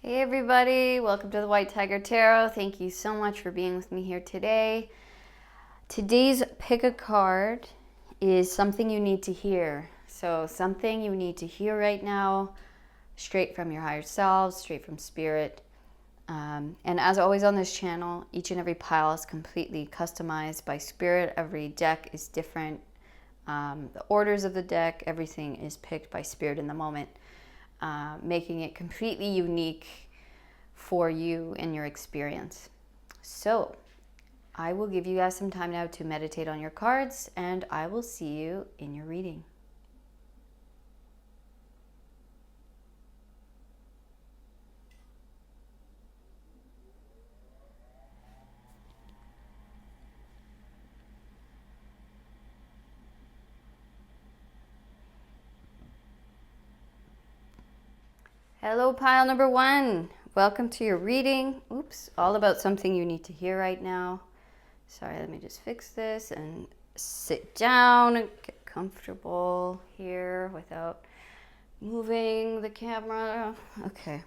Hey everybody, welcome to the White Tiger Tarot. Thank you so much for being with me here today. Today's pick a card is something you need to hear. So something you need to hear right now, straight from your higher self, straight from spirit. And as always on this channel, each and every pile is completely customized by spirit. Every deck is different. The orders of the deck, everything is picked by spirit in the moment. Making it completely unique for you and your experience. So I will give you guys some time now to meditate on your cards, and I will see you in your reading. Hello, pile number one. Welcome to your reading. Oops, all about something you need to hear right now. Sorry, let me just fix this and sit down and get comfortable here without moving the camera. Okay.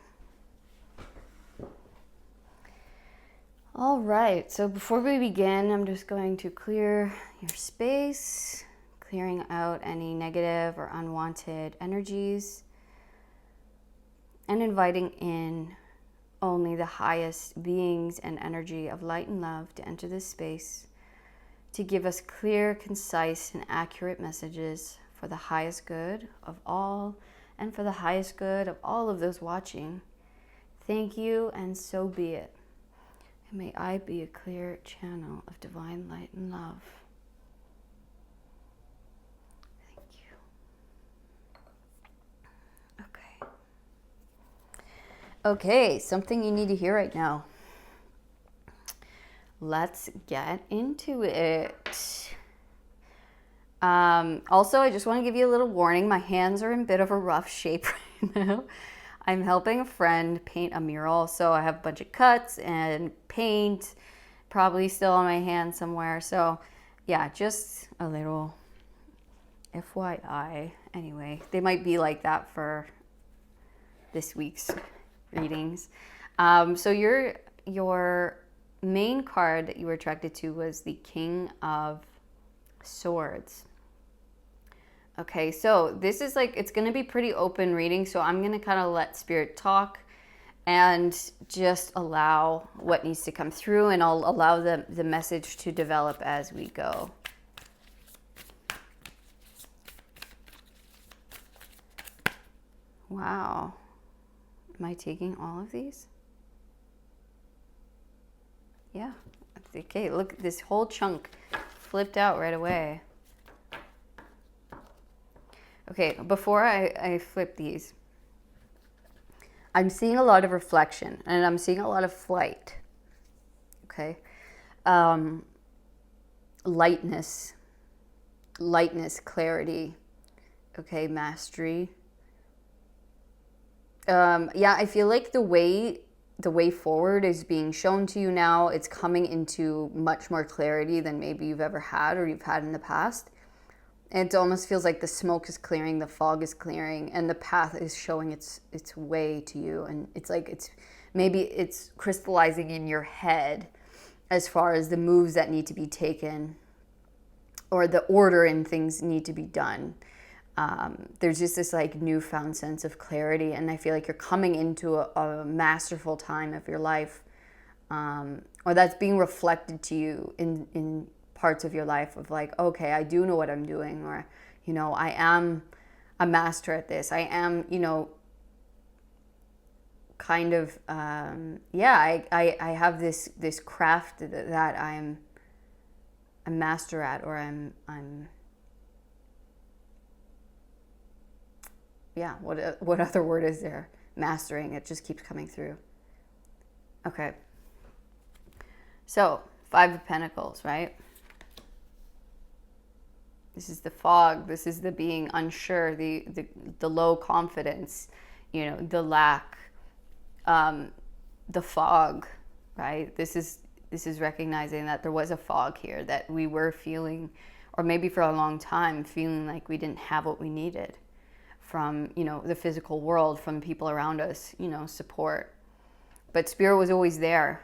All right, so before we begin, I'm just going to clear your space, clearing out any negative or unwanted energies, and inviting in only the highest beings and energy of light and love to enter this space, to give us clear, concise, and accurate messages for the highest good of all and for the highest good of all of those watching. Thank you, and so be it. And may I be a clear channel of divine light and love. Thank you. Okay. Okay, something you need to hear right now. Let's get into it. Also, I just want to give you a little warning. My hands are in a bit of a rough shape right now. I'm helping a friend paint a mural, so I have a bunch of cuts and paint probably still on my hand somewhere. So yeah, just a little FYI. Anyway, they might be like that for this week's readings. So your main card that you were attracted to was the King of Swords. Okay, so this is like, it's going to be pretty open reading, so I'm going to kind of let spirit talk and just allow what needs to come through, and I'll allow the message to develop as we go. Wow. Am I taking all of these? Yeah. Okay, look, this whole chunk flipped out right away. Okay, before I flip these, I'm seeing a lot of reflection and I'm seeing a lot of flight. Okay. Lightness, clarity. Okay, mastery. Yeah, I feel like the way forward is being shown to you now. It's coming into much more clarity than maybe you've ever had or you've had in the past. It almost feels like the smoke is clearing, the fog is clearing, and the path is showing its way to you. And it's like it's crystallizing in your head as far as the moves that need to be taken or the order in things need to be done. There's just this like newfound sense of clarity, and I feel like you're coming into a masterful time of your life, or that's being reflected to you in parts of your life of like, okay, I do know what I'm doing, or, you know, I am a master at this. I am, you know, kind of, yeah, I have this craft that I'm a master at, or I'm yeah, what other word is there? Mastering, it just keeps coming through. Okay. So, Five of Pentacles, right? This is the fog. This is the being unsure, the low confidence, you know, the lack, the fog, right? This is recognizing that there was a fog here, that we were feeling, or maybe for a long time, feeling like we didn't have what we needed from, you know, the physical world, from people around us, you know, support. But Spirit was always there,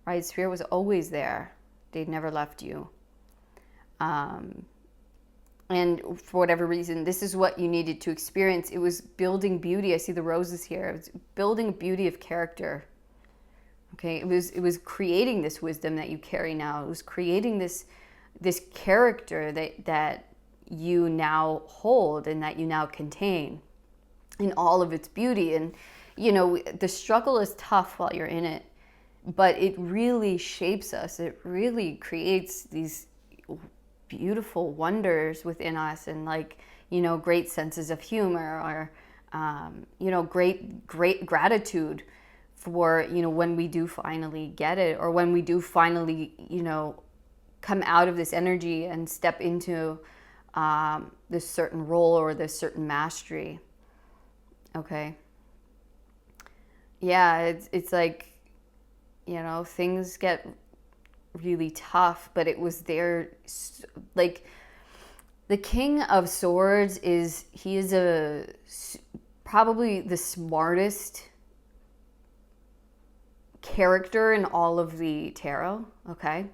right? Spirit was always there. They'd never left you. And for whatever reason, this is what you needed to experience. It was building beauty. I see the roses here. It was building beauty of character. Okay, it was creating this wisdom that you carry now. It was creating this character that you now hold and that you now contain in all of its beauty. And the struggle is tough while you're in it, but it really shapes us. It really creates these beautiful wonders within us, and great senses of humor, or great gratitude for when we do finally get it, or when we do finally come out of this energy and step into this certain role or this certain mastery. Okay. Yeah, it's like things get really tough, but it was there. Like, the King of Swords is probably the smartest character in all of the tarot. Okay,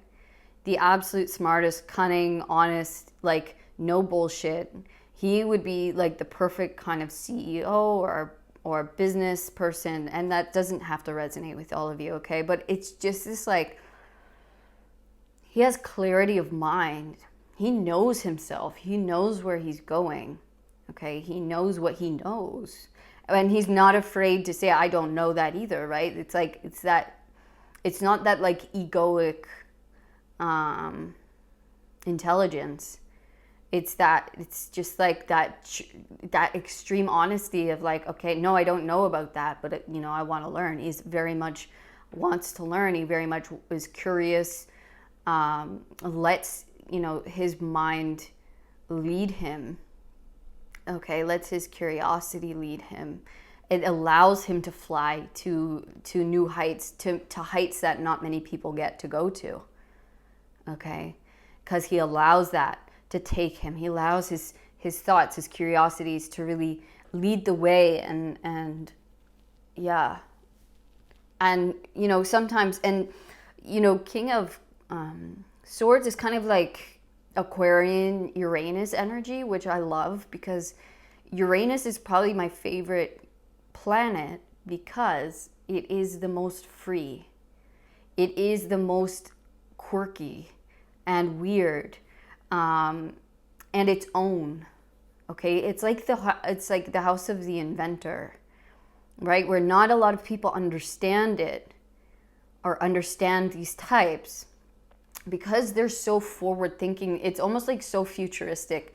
the absolute smartest, cunning, honest, like no bullshit. He would be like the perfect kind of CEO or business person, and that doesn't have to resonate with all of you, okay? But it's just this, like, he has clarity of mind. He knows himself. He knows where he's going, okay? He knows what he knows. And he's not afraid to say, I don't know that either, right? It's like, it's not that like egoic intelligence. It's just like that extreme honesty of like, okay, no, I don't know about that, but I want to learn. He's very much wants to learn. He very much is curious. Lets his mind lead him. Okay, lets his curiosity lead him. It allows him to fly to new heights, to heights that not many people get to go to. Okay, because he allows that to take him. He allows his thoughts, his curiosities to really lead the way, and yeah. And sometimes, and King of Swords is kind of like Aquarian Uranus energy, which I love, because Uranus is probably my favorite planet because it is the most free. It is the most quirky and weird, and its own. Okay, it's like the house of the inventor, right? Where not a lot of people understand it or understand these types because they're so forward thinking. It's almost like so futuristic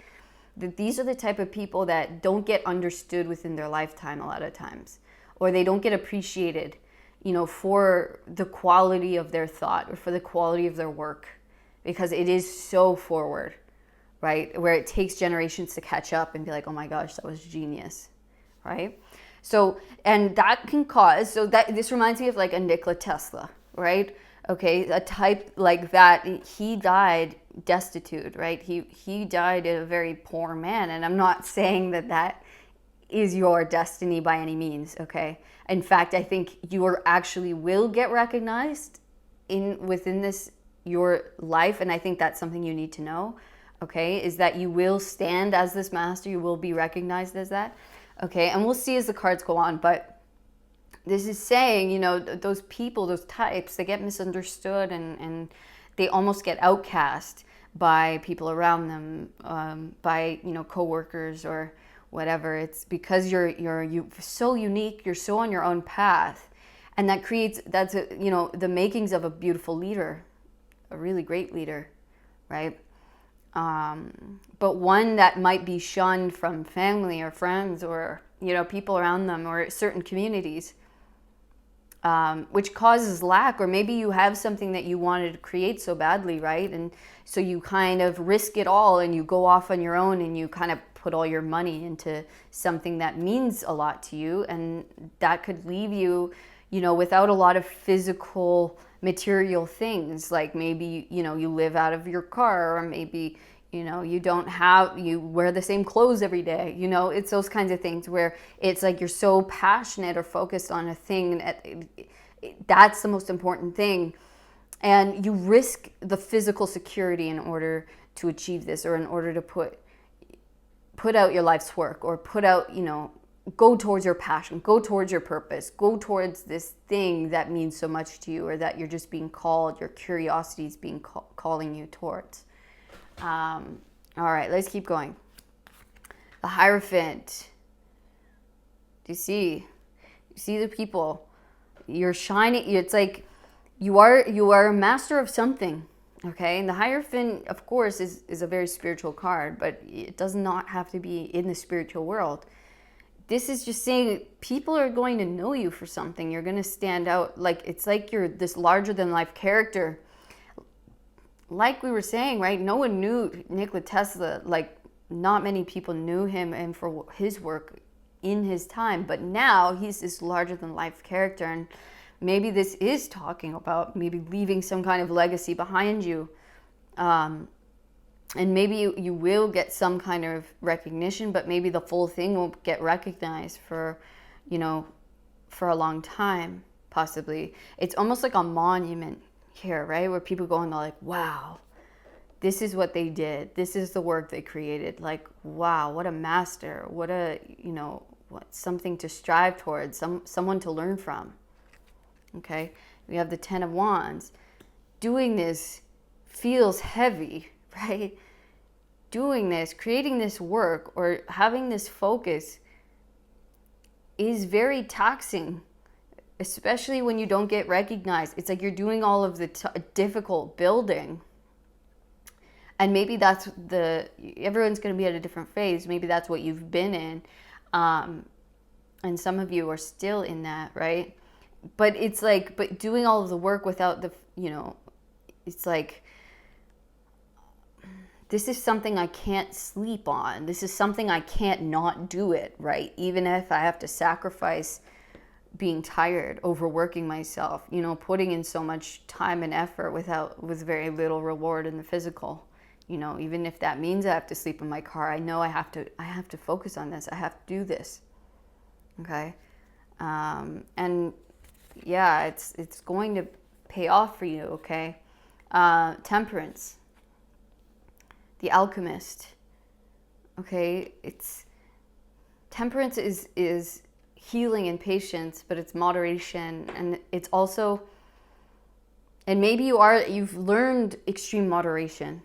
that these are the type of people that don't get understood within their lifetime a lot of times, or they don't get appreciated, for the quality of their thought or for the quality of their work, because it is so forward, right? Where it takes generations to catch up and be like, oh my gosh, that was genius, right? So, and that can cause, this reminds me of like a Nikola Tesla, right? Okay, a type like that, he died destitute, right? He died a very poor man, and I'm not saying that is your destiny by any means, okay? In fact, I think you actually will get recognized within this, your life, and I think that's something you need to know, okay? Is that you will stand as this master, you will be recognized as that, okay? And we'll see as the cards go on, but this is saying, those people, those types, they get misunderstood and they almost get outcast by people around them, by, coworkers or whatever. It's because you're so unique, you're so on your own path, and that's the makings of a beautiful leader, a really great leader, right? But one that might be shunned from family or friends or, people around them or certain communities. Which causes lack, or maybe you have something that you wanted to create so badly, right? And so you kind of risk it all and you go off on your own and you kind of put all your money into something that means a lot to you, and that could leave you, without a lot of physical material things, like maybe, you live out of your car, or maybe, You wear the same clothes every day. It's those kinds of things where it's like you're so passionate or focused on a thing that's the most important thing. And you risk the physical security in order to achieve this, or in order to put out your life's work, or go towards your passion, go towards your purpose, go towards this thing that means so much to you, or that you're just being called, your curiosity is being calling you towards. All right, let's keep going. The Hierophant. Do you see? You see the people. You're shining. It's like you are a master of something. Okay, and the Hierophant, of course, is a very spiritual card, but it does not have to be in the spiritual world. This is just saying people are going to know you for something. You're going to stand out. It's like you're this larger than life character. Like we were saying, right? No one knew Nikola Tesla. Not many people knew him and for his work in his time. But now he's this larger than life character. And maybe this is talking about maybe leaving some kind of legacy behind you. And maybe you will get some kind of recognition, but maybe the full thing won't get recognized for a long time, possibly. It's almost like a monument here, right? Where people go and they're like, wow, this is what they did. This is the work they created. Wow, what a master. What something to strive towards, someone to learn from. Okay, we have the Ten of Wands. Doing this feels heavy, right? Doing this, creating this work, or having this focus is very taxing, especially when you don't get recognized. It's like you're doing all of the difficult building. And maybe that's everyone's going to be at a different phase. Maybe that's what you've been in. And some of you are still in that, right? But it's like, doing all of the work without it's like, this is something I can't sleep on. This is something I can't not do it, right? Even if I have to sacrifice being tired, overworking myself, putting in so much time and effort with very little reward in the physical. Even if that means I have to sleep in my car, I know I have to focus on this. I have to do this. Okay? And yeah, it's going to pay off for you, okay? Temperance. The Alchemist. Okay? Temperance is healing and patience, but it's moderation, and it's also, and maybe you've learned extreme moderation,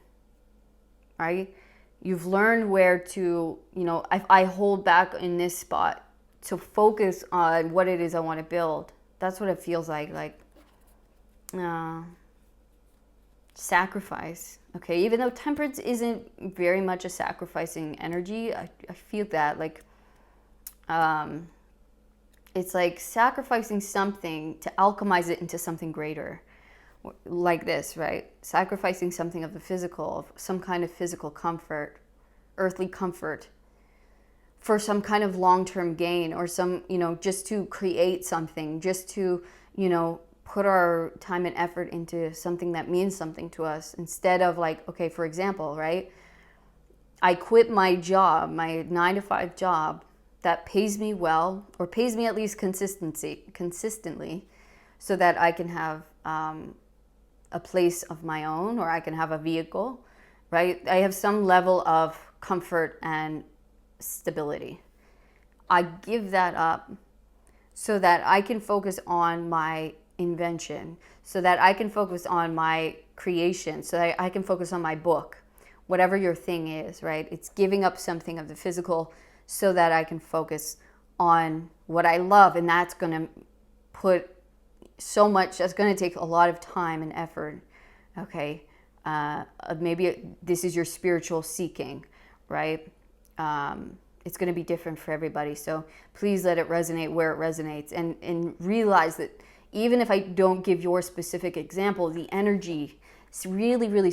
right? You've learned where to, I hold back in this spot to focus on what it is I want to build. That's what it feels like sacrifice. Okay, even though temperance isn't very much a sacrificing energy, I feel that it's like sacrificing something to alchemize it into something greater, like this, right? Sacrificing something of the physical, of some kind of physical comfort, earthly comfort, for some kind of long-term gain, or some, just to create something, just to, put our time and effort into something that means something to us, instead of okay, for example, right? I quit my job, my 9-to-5 job that pays me well, or pays me at least consistently, so that I can have a place of my own, or I can have a vehicle, right? I have some level of comfort and stability. I give that up so that I can focus on my invention, so that I can focus on my creation, so that I can focus on my book, whatever your thing is, right? It's giving up something of the physical so that I can focus on what I love, and that's going to that's going to take a lot of time and effort, okay? Maybe this is your spiritual seeking, right? It's going to be different for everybody, so please let it resonate where it resonates, and realize that even if I don't give your specific example, the energy, really, really,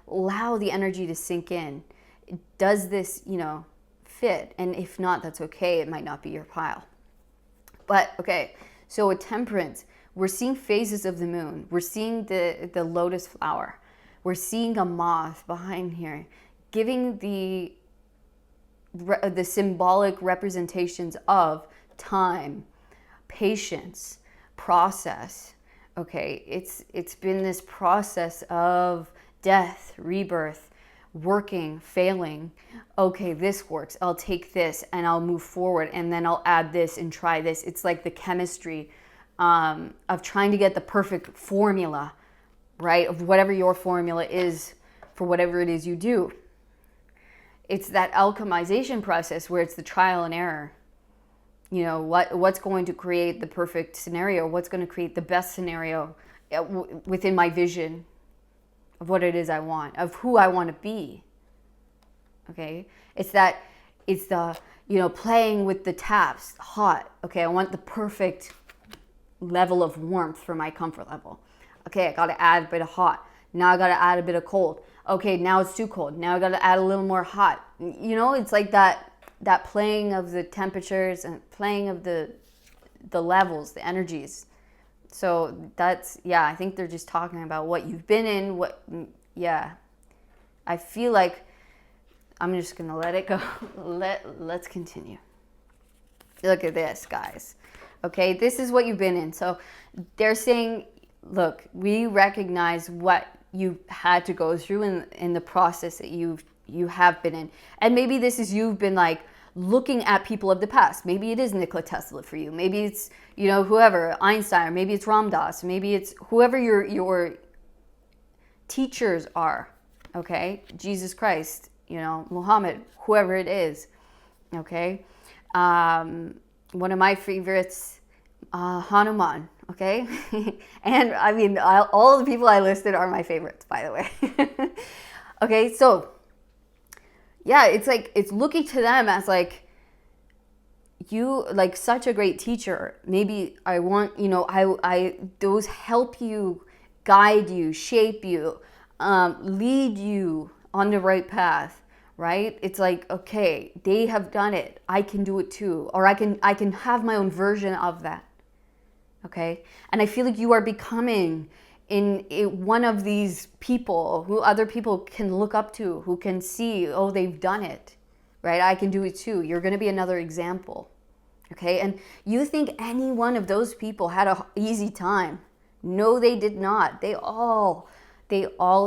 allow the energy to sink in. Does this, fit? And if not, that's okay. It might not be your pile. But, okay, so with temperance, we're seeing phases of the moon. We're seeing the lotus flower, we're seeing a moth behind here, giving the symbolic representations of time, patience, process. Okay, it's been this process of death, rebirth, working, failing. Okay, this works. I'll take this and I'll move forward, and then I'll add this and try this. It's like the chemistry of trying to get the perfect formula, right? Of whatever your formula is for whatever it is you do. It's that alchemization process where it's the trial and error. You know, what's going to create the perfect scenario? What's going to create the best scenario within my vision of what it is I want, of who I want to be. Okay? It's the, you know, playing with the taps, hot. Okay, I want the perfect level of warmth for my comfort level. Okay, I got to add a bit of hot. Now I got to add a bit of cold. Okay, now it's too cold. Now I got to add a little more hot. You know, it's like that playing of the temperatures and playing of the levels, the energies. So that's, yeah, I think they're just talking about what you've been in, I feel like I'm just going to let it go. Let's continue. Look at this, guys. Okay, this is what you've been in. So they're saying, look, we recognize what you had to go through in the process that you have been in. And maybe this is you've been like looking at people of the past. Maybe it is Nikola Tesla for you. Maybe it's, you know, whoever, Einstein, or maybe it's Ram Dass, maybe it's whoever your teachers are, okay? Jesus Christ, you know, Muhammad, whoever it is, okay? One of my favorites, Hanuman, okay? And I mean, all the people I listed are my favorites, by the way. Okay, so yeah, it's like, it's looking to them as like, you like such a great teacher. Maybe I want, you know, I those help you, guide you, shape you, lead you on the right path, right? It's like, okay, they have done it. I can do it too. Or I can have my own version of that. Okay? And I feel like you are becoming in one of these people who other people can look up to, who can see, oh, they've done it, right? I can do it too. You're going to be another example, okay? And you think any one of those people had an easy time? No, they did not. They all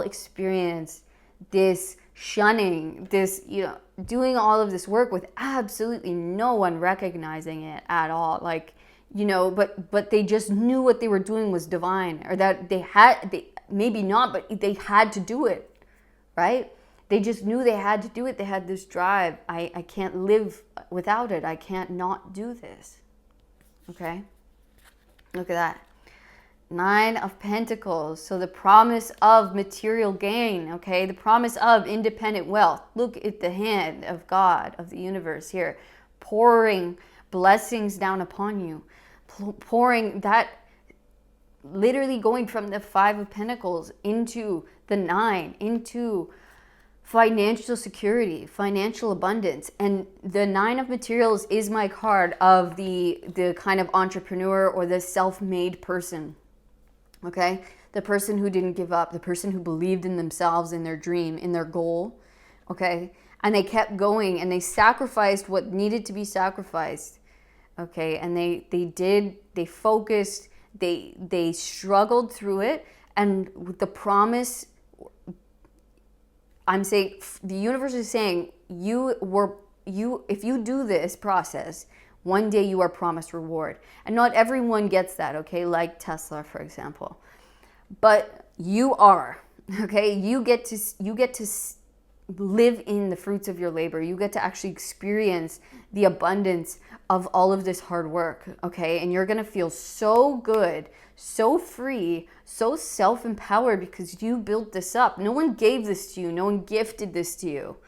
experienced this shunning, this, you know, doing all of this work with absolutely no one recognizing it at all. Like, you know, but they just knew what they were doing was divine, or that they maybe not, but they had to do it, right? They just knew they had to do it. They had this drive. I can't live without it. I can't not do this. Okay? Look at that. 9 of Pentacles. So the promise of material gain, okay? The promise of independent wealth. Look at the hand of God, of the universe here, pouring blessings down upon you. Pouring that, literally going from the 5 of Pentacles into the 9, into financial security, financial abundance. And the 9 of Materials is my card of the kind of entrepreneur or the self-made person. Okay? The person who didn't give up, the person who believed in themselves, in their dream, in their goal. Okay? And they kept going and they sacrificed what needed to be sacrificed. Okay, and they focused, they struggled through it, and with the promise, I'm saying, the universe is saying, if you do this process, one day you are promised reward. And not everyone gets that, okay, like Tesla, for example. But you are, okay, you get to live in the fruits of your labor. You get to actually experience the abundance of all of this hard work, okay? And you're gonna feel so good, so free, so self-empowered because you built this up. No one gave this to you. No one gifted this to you.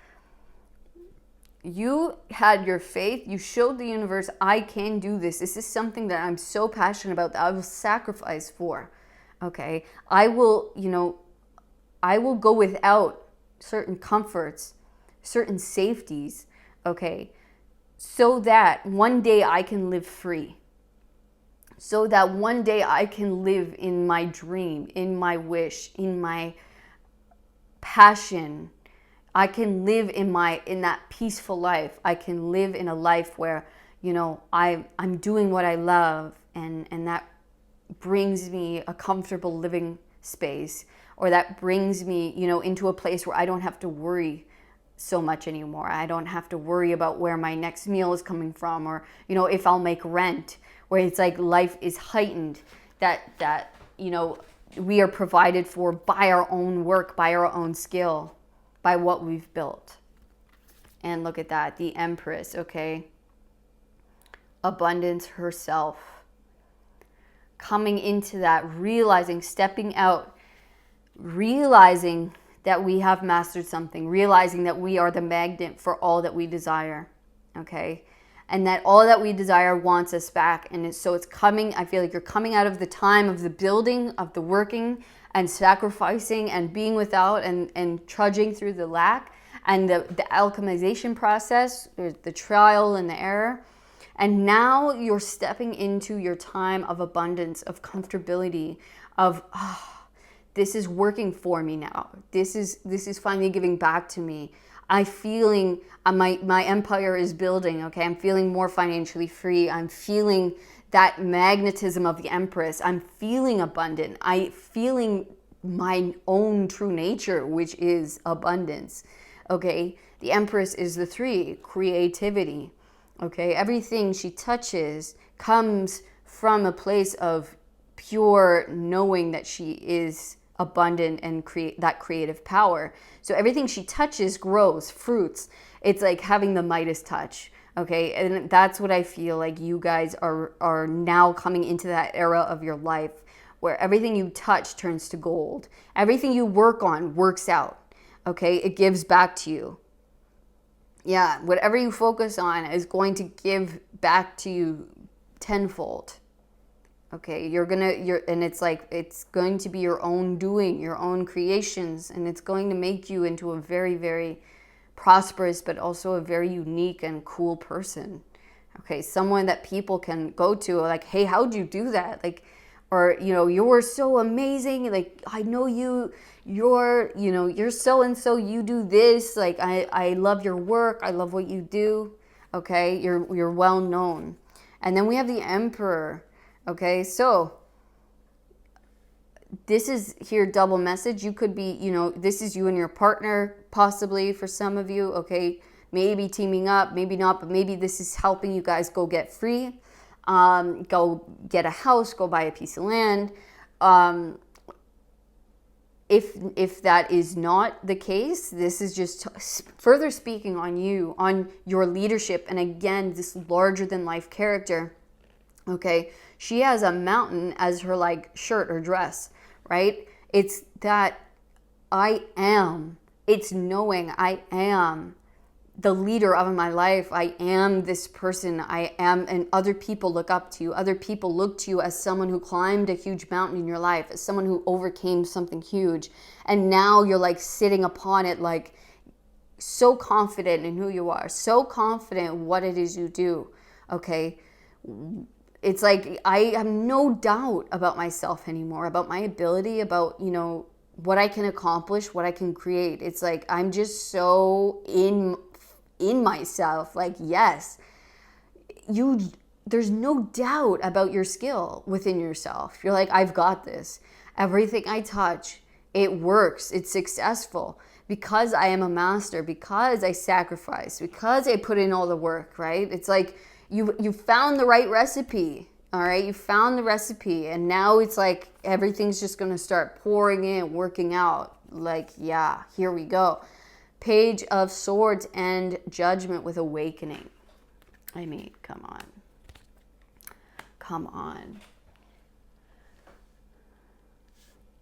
You had your faith. You showed the universe, I can do this. This is something that I'm so passionate about that I will sacrifice for, okay? I will go without certain comforts, certain safeties, okay, so that one day I can live free, so that one day I can live in my dream, in my wish, in my passion. I can live in that peaceful life. I can live in a life where, I'm doing what I love, and that brings me a comfortable living space, or that brings me, into a place where I don't have to worry so much anymore. I don't have to worry about where my next meal is coming from, or, if I'll make rent, where it's like life is heightened, that we are provided for by our own work, by our own skill, by what we've built. And look at that, the Empress, okay? Abundance herself. Coming into that, realizing, stepping out, realizing that we have mastered something, realizing that we are the magnet for all that we desire, okay? And that all that we desire wants us back. And so it's coming, I feel like you're coming out of the time of the building, of the working and sacrificing and being without and trudging through the lack and the alchemization process, the trial and the error. And now you're stepping into your time of abundance, of comfortability, of, this is working for me now. This is finally giving back to me. I'm feeling my empire is building, okay? I'm feeling more financially free. I'm feeling that magnetism of the Empress. I'm feeling abundant. I'm feeling my own true nature, which is abundance, okay? The Empress is the 3, creativity, okay? Everything she touches comes from a place of pure knowing that she is abundant and create that creative power. So everything she touches grows, fruits. It's like having the Midas touch, okay? And that's what I feel like you guys are now coming into that era of your life where everything you touch turns to gold. Everything you work on works out, okay? It gives back to you. Yeah, whatever you focus on is going to give back to you tenfold. Okay, and it's like, it's going to be your own doing, your own creations, and it's going to make you into a very, very prosperous, but also a very unique and cool person. Okay, someone that people can go to, like, hey, how'd you do that? Like, or, you're so amazing. Like, I know you're so-and-so, you do this. Like, I love your work. I love what you do. Okay, you're well known. And then we have the Emperor. Okay, so this is here double message. You could be, this is you and your partner, possibly for some of you, okay? Maybe teaming up, maybe not, but maybe this is helping you guys go get free, go get a house, go buy a piece of land. If that is not the case, this is just further speaking on you, on your leadership, and again, this larger than life character. Okay, she has a mountain as her like shirt or dress, right? It's that I am. It's knowing I am the leader of my life. I am this person. I am, and other people look up to you. Other people look to you as someone who climbed a huge mountain in your life, as someone who overcame something huge. And now you're like sitting upon it, like so confident in who you are, so confident in what it is you do, okay? It's like I have no doubt about myself anymore, about my ability, about, what I can accomplish, what I can create. It's like I'm just so in myself. Like, yes, there's no doubt about your skill within yourself. You're like, I've got this. Everything I touch, it works. It's successful because I am a master, because I sacrifice, because I put in all the work, right? It's like, you found the right recipe, all right? You found the recipe, and now it's like everything's just going to start pouring in, working out. Like, yeah, here we go. Page of Swords and Judgment with Awakening. I mean, come on. Come on.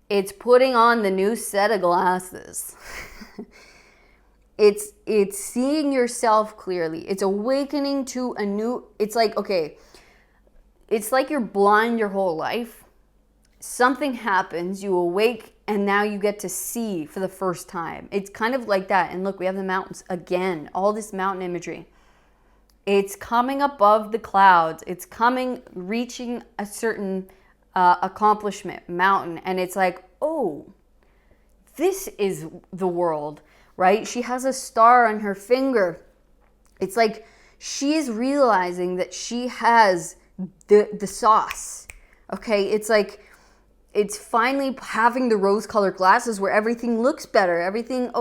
It's putting on the new set of glasses. It's seeing yourself clearly. It's awakening to a new, it's like, okay, it's like you're blind your whole life. Something happens, you awake, and now you get to see for the first time. It's kind of like that. And look, we have the mountains again, all this mountain imagery. It's coming above the clouds. It's coming, reaching a certain accomplishment, mountain. And it's like, oh, this is the world, right? She has a star on her finger. It's like she is realizing that she has the sauce. Okay, it's like it's finally having the rose-colored glasses where everything looks better. Everything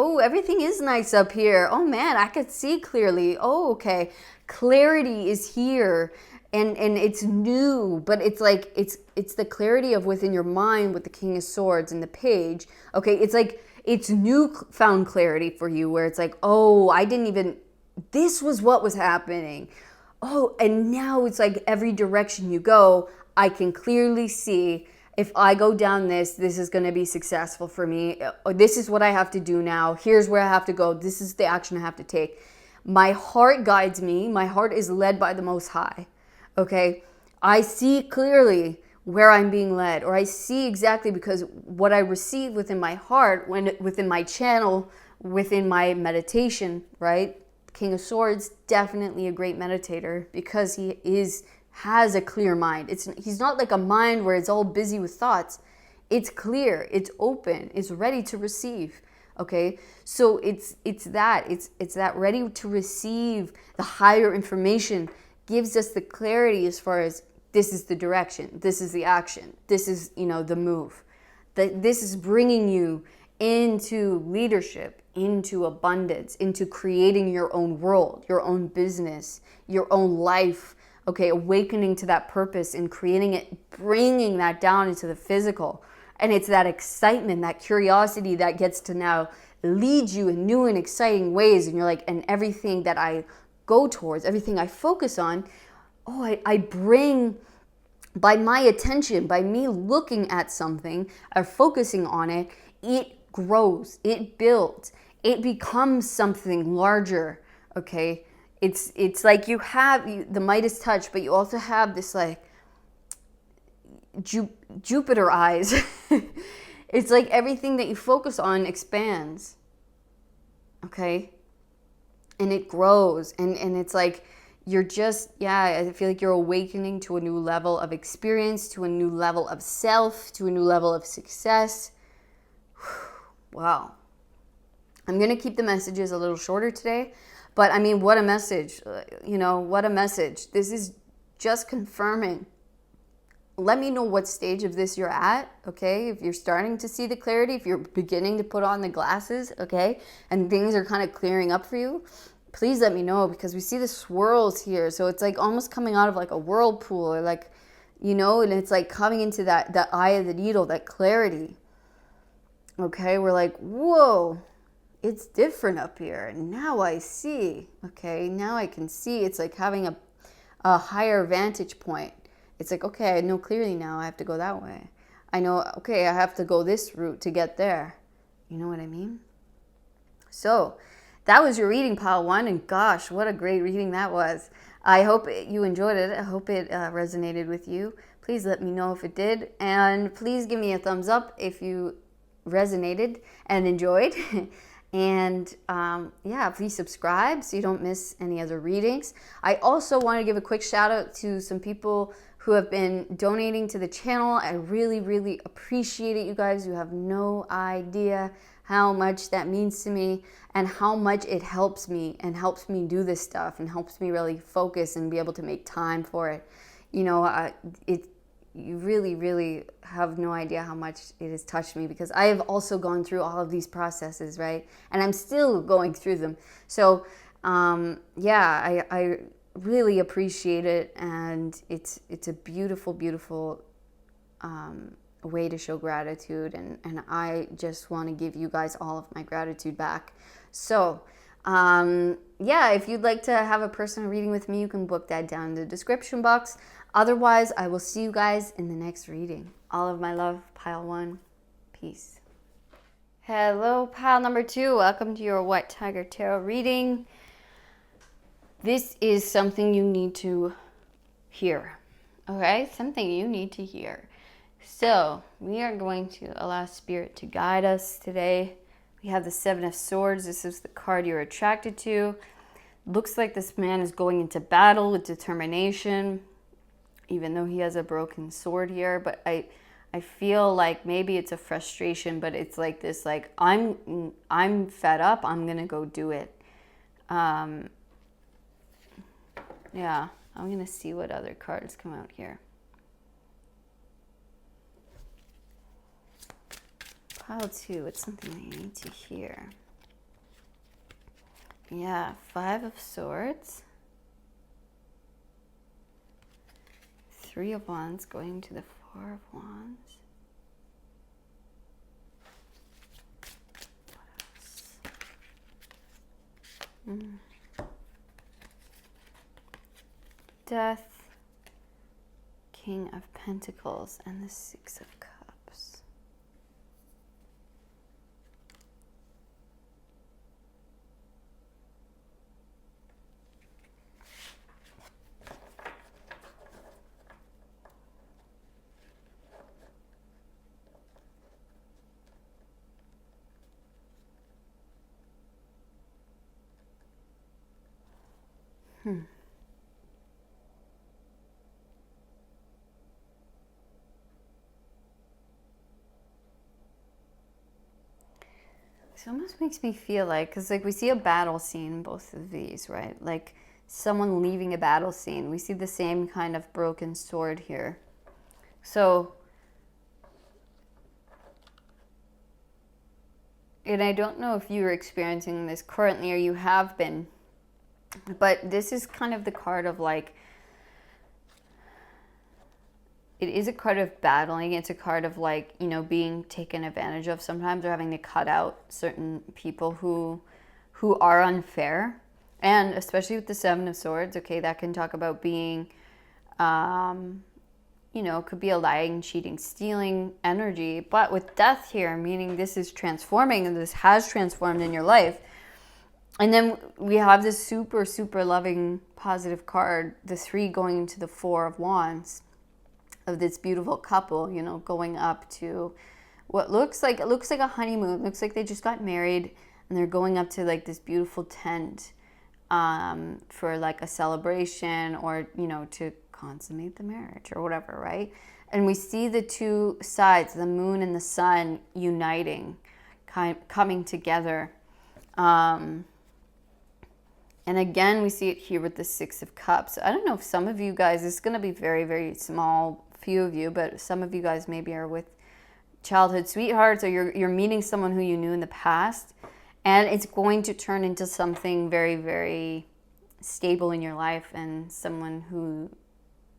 is nice up here. Oh man, I could see clearly. Oh, okay. Clarity is here. And it's new, but it's like it's the clarity of within your mind with the King of Swords and the Page. Okay, it's like it's newfound clarity for you where it's like, oh, this was what was happening. Oh, and now it's like every direction you go, I can clearly see if I go down this is going to be successful for me. This is what I have to do now. Here's where I have to go. This is the action I have to take. My heart guides me. My heart is led by the Most High. Okay? I see clearly where I'm being led, or I see exactly because what I receive within my heart, within my channel, within my meditation, right? King of Swords, definitely a great meditator because he has a clear mind. He's not like a mind where it's all busy with thoughts. It's clear, it's open, it's ready to receive. Okay, so it's that ready to receive the higher information, gives us the clarity as far as this is the direction, this is the action, this is the move. That this is bringing you into leadership, into abundance, into creating your own world, your own business, your own life. Okay, awakening to that purpose and creating it, bringing that down into the physical. And it's that excitement, that curiosity that gets to now lead you in new and exciting ways. And you're like, and everything that I go towards, everything I focus on, I bring by my attention, by me looking at something or focusing on it, it grows, it builds, it becomes something larger, okay? It's like you have the Midas touch, but you also have this like Jupiter eyes. It's like everything that you focus on expands, okay? And it grows, and it's like you're just, I feel like you're awakening to a new level of experience, to a new level of self, to a new level of success. Wow. I'm going to keep the messages a little shorter today. But I mean, what a message, what a message. This is just confirming. Let me know what stage of this you're at, okay? If you're starting to see the clarity, if you're beginning to put on the glasses, okay? And things are kind of clearing up for you, please let me know, because we see the swirls here. So it's like almost coming out of like a whirlpool, or like, and it's like coming into that eye of the needle, that clarity. Okay, we're like, whoa. It's different up here. Now I see. Okay, now I can see. It's like having a higher vantage point. It's like, okay, I know clearly now I have to go that way. I know, okay, I have to go this route to get there. You know what I mean? So that was your reading, pile one. And gosh, what a great reading that was. I hope you enjoyed it. I hope it resonated with you. Please let me know if it did. And please give me a thumbs up if you resonated and enjoyed. And please subscribe so you don't miss any other readings. I also want to give a quick shout out to some people who have been donating to the channel. I really, really appreciate it, you guys. You have no idea how much that means to me and how much it helps me do this stuff and helps me really focus and be able to make time for it. You really, really have no idea how much it has touched me, because I have also gone through all of these processes, right? And I'm still going through them. So, I really appreciate it. And it's a beautiful, beautiful way to show gratitude. And I just want to give you guys all of my gratitude back. So, if you'd like to have a personal reading with me, you can book that down in the description box. Otherwise, I will see you guys in the next reading. All of my love, pile one. Peace. Hello, pile number two. Welcome to your White Tiger Tarot reading. This is something you need to hear. Okay? Something you need to hear. So, we are going to allow Spirit to guide us today. We have the Seven of Swords. This is the card you're attracted to. Looks like this man is going into battle with determination, even though he has a broken sword here. But I feel like maybe it's a frustration, but it's like this, like, I'm fed up, I'm gonna go do it. Yeah, I'm gonna see what other cards come out here. Pile 2, it's something that you need to hear. Yeah, 5 of Swords. 3 of Wands going to the 4 of Wands. What else? Death, King of Pentacles, and the 6 of Cups. It almost makes me feel like, because like we see a battle scene in both of these, right? Like someone leaving a battle scene. We see the same kind of broken sword here. So, and I don't know if you're experiencing this currently or you have been, but this is kind of the card of like, it is a card of battling. It's a card of like, you know, being taken advantage of sometimes, or having to cut out certain people who are unfair. And especially with the 7 of Swords, okay, that can talk about being, you know, could be a lying, cheating, stealing energy. But with death here, meaning this is transforming, and this has transformed in your life. And then we have this super, super loving, positive card, the 3 going into the 4 of Wands, of this beautiful couple, you know, going up to what looks like, it looks like a honeymoon. It looks like they just got married and they're going up to like this beautiful tent for like a celebration, or, you know, to consummate the marriage or whatever, right? And we see the 2 sides, the moon and the sun, uniting, coming together. And again, we see it here with the 6 of Cups. I don't know if some of you guys, this is going to be very, very small, few of you, but some of you guys maybe are with childhood sweethearts, or you're meeting someone who you knew in the past, and it's going to turn into something very, very stable in your life, and someone who,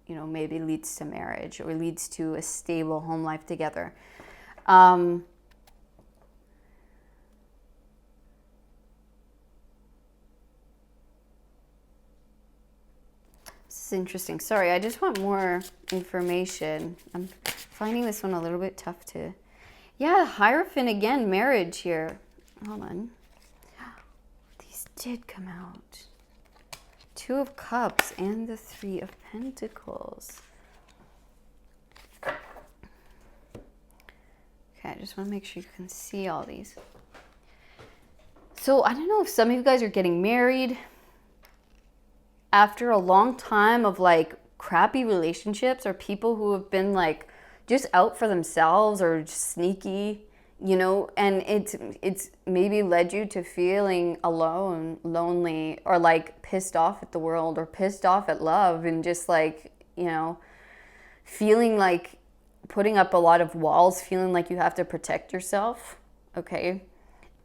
you know, maybe leads to marriage or leads to a stable home life together. This is interesting. Sorry, I just want more information. I'm finding this one a little bit tough to... Yeah, Hierophant again, marriage here. Hold on. These did come out. 2 of Cups and the 3 of Pentacles. Okay, I just want to make sure you can see all these. So I don't know if some of you guys are getting married after a long time of like crappy relationships, or people who have been like just out for themselves or just sneaky, you know, and it's maybe led you to feeling alone, lonely, or like pissed off at the world, or pissed off at love, and just like, you know, feeling like putting up a lot of walls, feeling like you have to protect yourself, okay?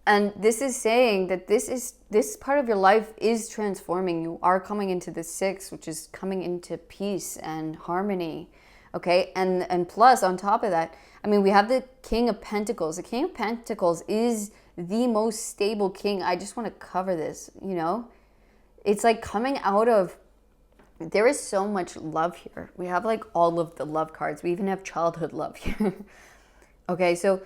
And this is saying that this part of your life is transforming. You are coming into the 6, which is coming into peace and harmony, okay? And plus, on top of that, I mean, we have the King of Pentacles. The King of Pentacles is the most stable king. I just want to cover this, you know? It's like coming out of... There is so much love here. We have like all of the love cards. We even have childhood love here. Okay, so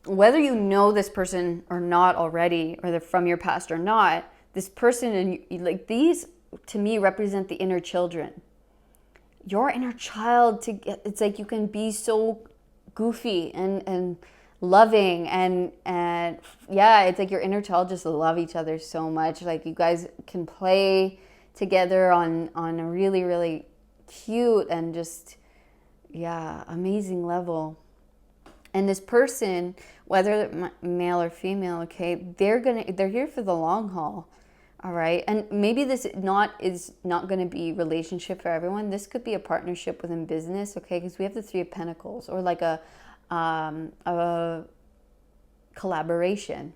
whether you know this person or not already, or they're from your past or not, this person, and like these to me represent the inner children. Your inner child, it's like you can be so goofy and loving, and yeah, it's like your inner child just love each other so much. Like you guys can play together on a really, really cute and just, yeah, amazing level. And this person, whether male or female, okay, they're here for the long haul. All right. And maybe this is not going to be relationship for everyone. This could be a partnership within business, okay? Because we have the Three of Pentacles, or like a collaboration.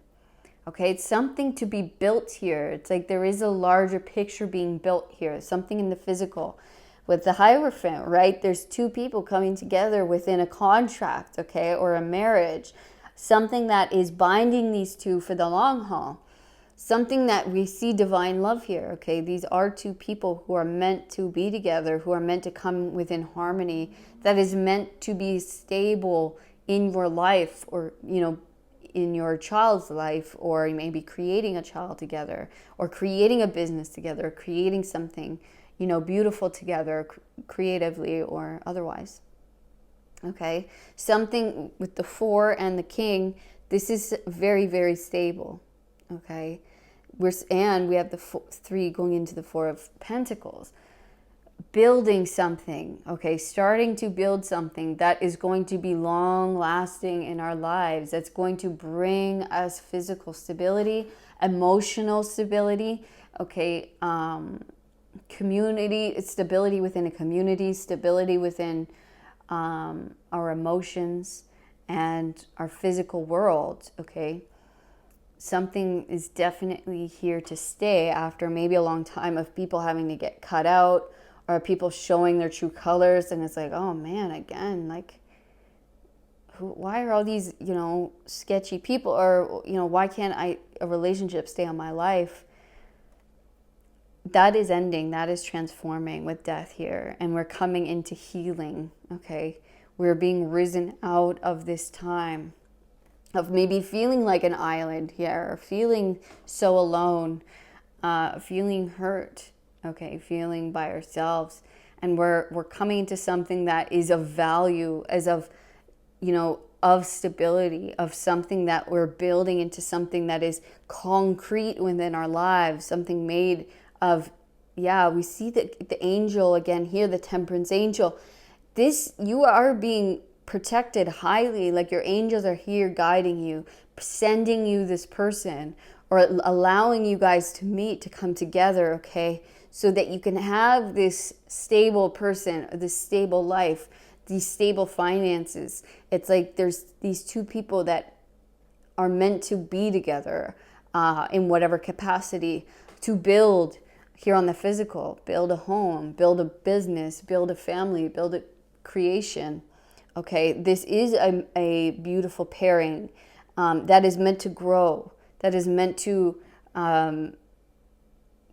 Okay, it's something to be built here. It's like there is a larger picture being built here, something in the physical. With the Hierophant, right? There's two people coming together within a contract, okay, or a marriage. Something that is binding these two for the long haul. Something that we see divine love here, okay? These are two people who are meant to be together, who are meant to come within harmony, that is meant to be stable in your life, or, in your child's life, or you may be creating a child together, or creating a business together, or creating something, beautiful together, creatively or otherwise. Okay? Something with the Four and the King, this is very, very stable. Okay? And we have the Three going into the Four of Pentacles. Building something, okay? Starting to build something that is going to be long lasting in our lives. That's going to bring us physical stability, emotional stability, okay? Community, stability within a community, stability within our emotions and our physical world, okay? Something is definitely here to stay after maybe a long time of people having to get cut out, or people showing their true colors. And it's like, oh man, again, like, why are all these, sketchy people, or, why can't a relationship stay on my life? That is ending, that is transforming with death here. And we're coming into healing, okay? We're being risen out of this time of maybe feeling like an island here, or feeling so alone, feeling hurt, okay, feeling by ourselves. And we're coming into something that is of value, as of, of stability, of something that we're building into something that is concrete within our lives, something made of, we see the angel again here, the Temperance angel. You are being protected highly, like your angels are here guiding you, sending you this person, or allowing you guys to meet, to come together, okay, so that you can have this stable person, this stable life, these stable finances. It's like there's these two people that are meant to be together in whatever capacity, to build here on the physical, build a home, build a business, build a family, build a creation. Okay, this is a beautiful pairing that is meant to grow, that is meant to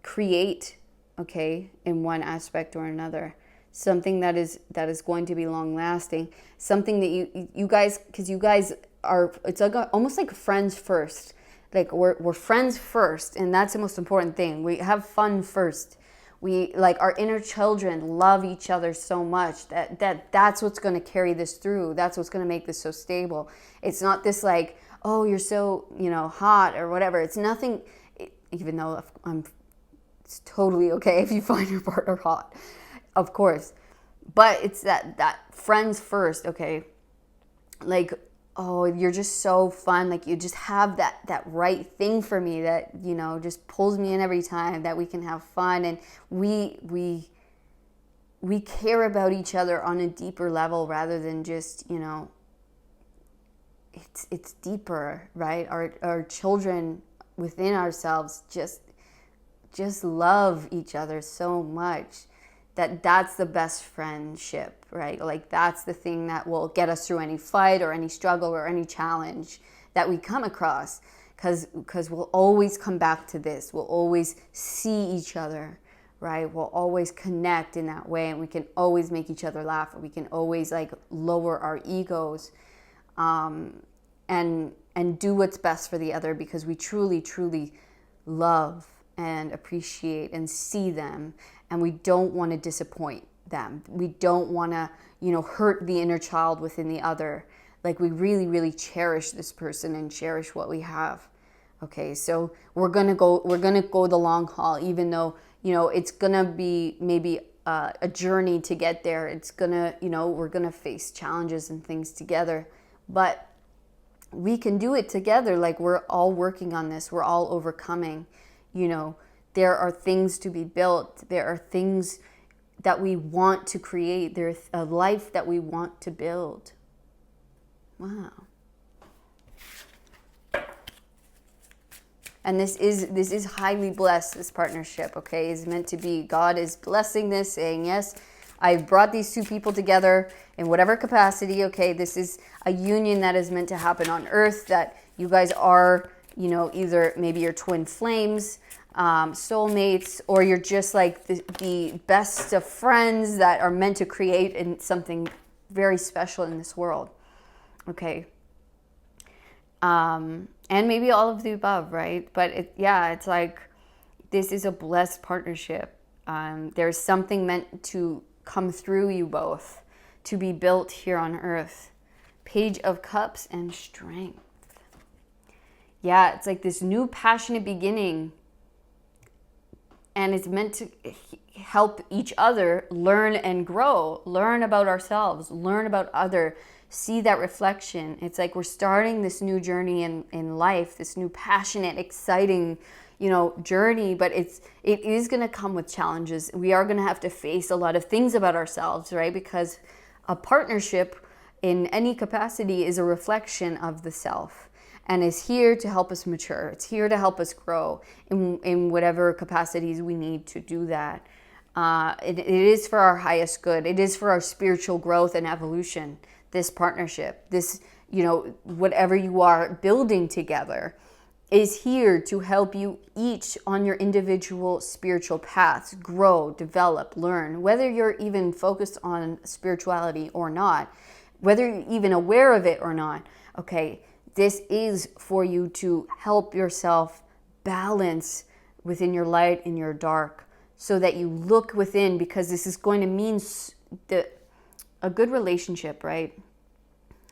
create, okay, in one aspect or another. Something that is going to be long lasting. Something that you guys, because you guys are, it's like almost like friends first. Like we're friends first, and that's the most important thing. We have fun first. We, like, our inner children love each other so much that's what's going to carry this through. That's what's going to make this so stable. It's not this like, oh, you're so, hot or whatever. It's nothing, even though it's totally okay if you find your partner hot, of course. But it's that friends first, okay? Like, oh, you're just so fun. Like, you just have that right thing for me that, just pulls me in every time, that we can have fun. And we care about each other on a deeper level, rather than just, it's deeper, right? Our children within ourselves just love each other so much that's the best friendship, right? Like, that's the thing that will get us through any fight or any struggle or any challenge that we come across, because we'll always come back to this. We'll always see each other, right? We'll always connect in that way, and we can always make each other laugh, or we can always, like, lower our egos and do what's best for the other, because we truly, truly love and appreciate and see them, and we don't want to disappoint them. We don't want to, hurt the inner child within the other. Like, we really, really cherish this person and cherish what we have. Okay, so we're gonna go the long haul, even though, it's gonna be maybe a journey to get there. It's gonna, we're gonna face challenges and things together, but we can do it together. Like, we're all working on this. We're all overcoming. There are things to be built. There are things that we want to create. There's a life that we want to build. Wow. And this is highly blessed, this partnership, okay? Is meant to be. God is blessing this, saying, yes, I've brought these two people together in whatever capacity, okay? This is a union that is meant to happen on earth, that you guys are, either maybe you're twin flames, soulmates, or you're just like the best of friends that are meant to create something very special in this world, okay? And maybe all of the above, right? But it's like, this is a blessed partnership. There's something meant to come through you both, to be built here on earth. Page of Cups and Strength. Yeah, it's like this new passionate beginning. And it's meant to help each other learn and grow, learn about ourselves, learn about other, see that reflection. It's like we're starting this new journey in life, this new passionate, exciting, journey, but it is going to come with challenges. We are going to have to face a lot of things about ourselves, right? Because a partnership in any capacity is a reflection of the self, and is here to help us mature. It's here to help us grow in whatever capacities we need to do that. It is for our highest good. It is for our spiritual growth and evolution. This partnership, this, whatever you are building together, is here to help you each on your individual spiritual paths grow, develop, learn, whether you're even focused on spirituality or not, whether you're even aware of it or not. Okay, this is for you to help yourself balance within your light and your dark, so that you look within, because this is going to mean a good relationship, right?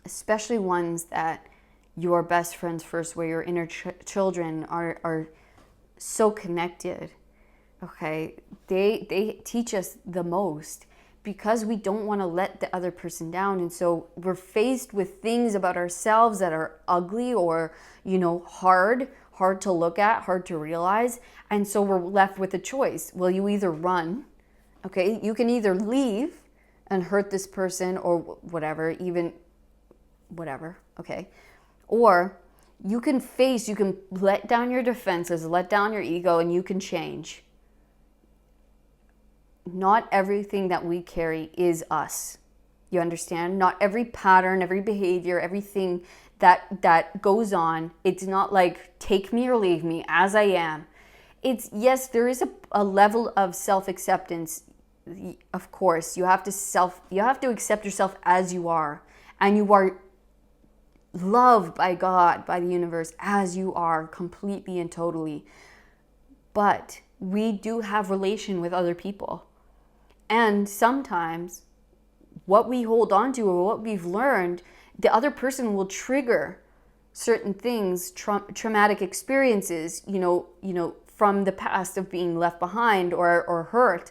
Especially ones that your best friends first, where your inner children are so connected, okay? They teach us the most, because we don't want to let the other person down. And so we're faced with things about ourselves that are ugly or, hard to look at, hard to realize. And so we're left with a choice. Well, you either run, okay? You can either leave and hurt this person or whatever, okay? Or you can let down your defenses, let down your ego, and you can change. Not everything that we carry is us. You understand? Not every pattern, every behavior, everything that goes on, it's not like take me or leave me as I am. It's, yes, there is a level of self-acceptance. Of course, you have to accept yourself as you are, and you are loved by God, by the universe, as you are, completely and totally. But we do have relation with other people, and sometimes what we hold on to or what we've learned, the other person will trigger certain things, traumatic experiences, from the past of being left behind or hurt.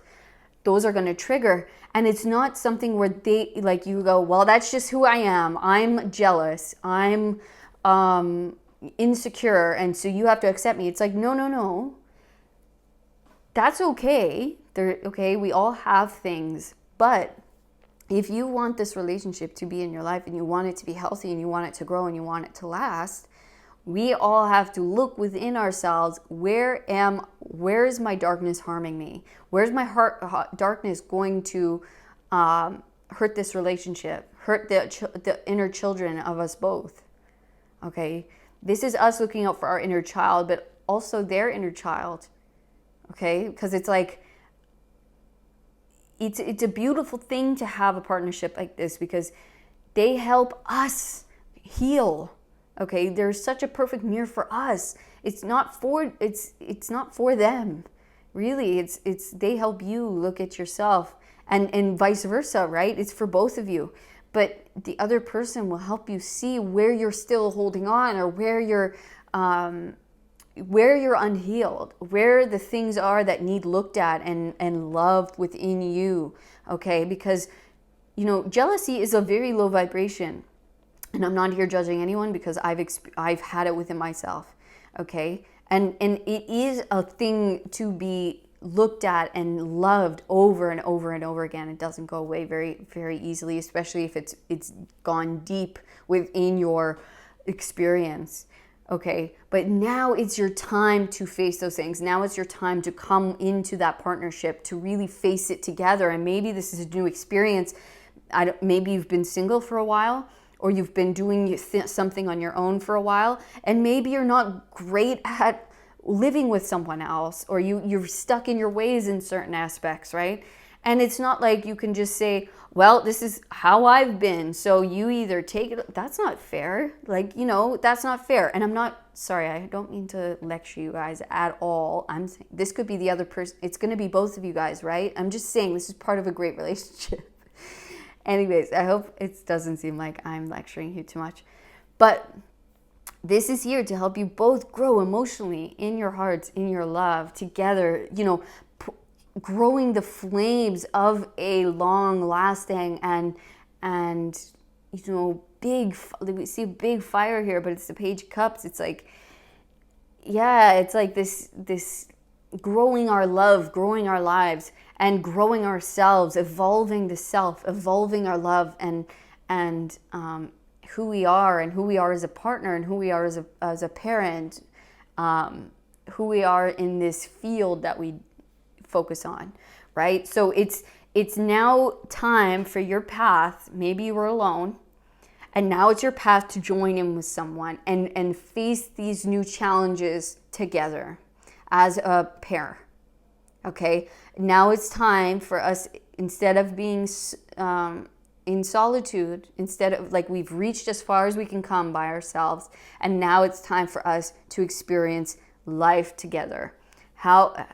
Those are going to trigger. And it's not something where you go, well, that's just who I am. I'm jealous. I'm insecure. And so you have to accept me. It's like, no. That's okay. Okay, we all have things. But if you want this relationship to be in your life, and you want it to be healthy, and you want it to grow, and you want it to last, we all have to look within ourselves. Where is my darkness harming me? Where's my darkness going to hurt this relationship, hurt the inner children of us both? Okay, this is us looking out for our inner child, but also their inner child. Okay, because it's like, it's a beautiful thing to have a partnership like this, because they help us heal. Okay, they're such a perfect mirror for us. It's not for them. Really, it's they help you look at yourself, and vice versa, right? It's for both of you. But the other person will help you see where you're still holding on, or where you're unhealed, where the things are that need looked at and loved within you. Okay, because jealousy is a very low vibration. And I'm not here judging anyone because I've had it within myself, okay? And it is a thing to be looked at and loved over and over and over again. It doesn't go away very, very easily, especially if it's gone deep within your experience. Okay, but now it's your time to face those things. Now it's your time to come into that partnership, to really face it together. And maybe this is a new experience. Maybe you've been single for a while, or you've been doing something on your own for a while, and maybe you're not great at living with someone else, or you're stuck in your ways in certain aspects, right? And it's not like you can just say, well, this is how I've been, so you either take it. That's not fair. Like, that's not fair. And I'm not, sorry, I don't mean to lecture you guys at all. I'm saying this could be the other person. It's going to be both of you guys, right? I'm just saying this is part of a great relationship. Anyways, I hope it doesn't seem like I'm lecturing you too much. But this is here to help you both grow emotionally in your hearts, in your love, together, growing the flames of a long-lasting and big. We see a big fire here, but it's the Page of Cups. It's like, yeah, it's like this growing our love, growing our lives, and growing ourselves, evolving the self, evolving our love, and who we are as a partner, and who we are as a parent, who we are in this field that we focus on, right? So it's now time for your path. Maybe you were alone, and now it's your path to join in with someone and face these new challenges together as a pair. Okay, now it's time for us, instead of being in solitude, instead of like we've reached as far as we can come by ourselves, and now it's time for us to experience life together. How,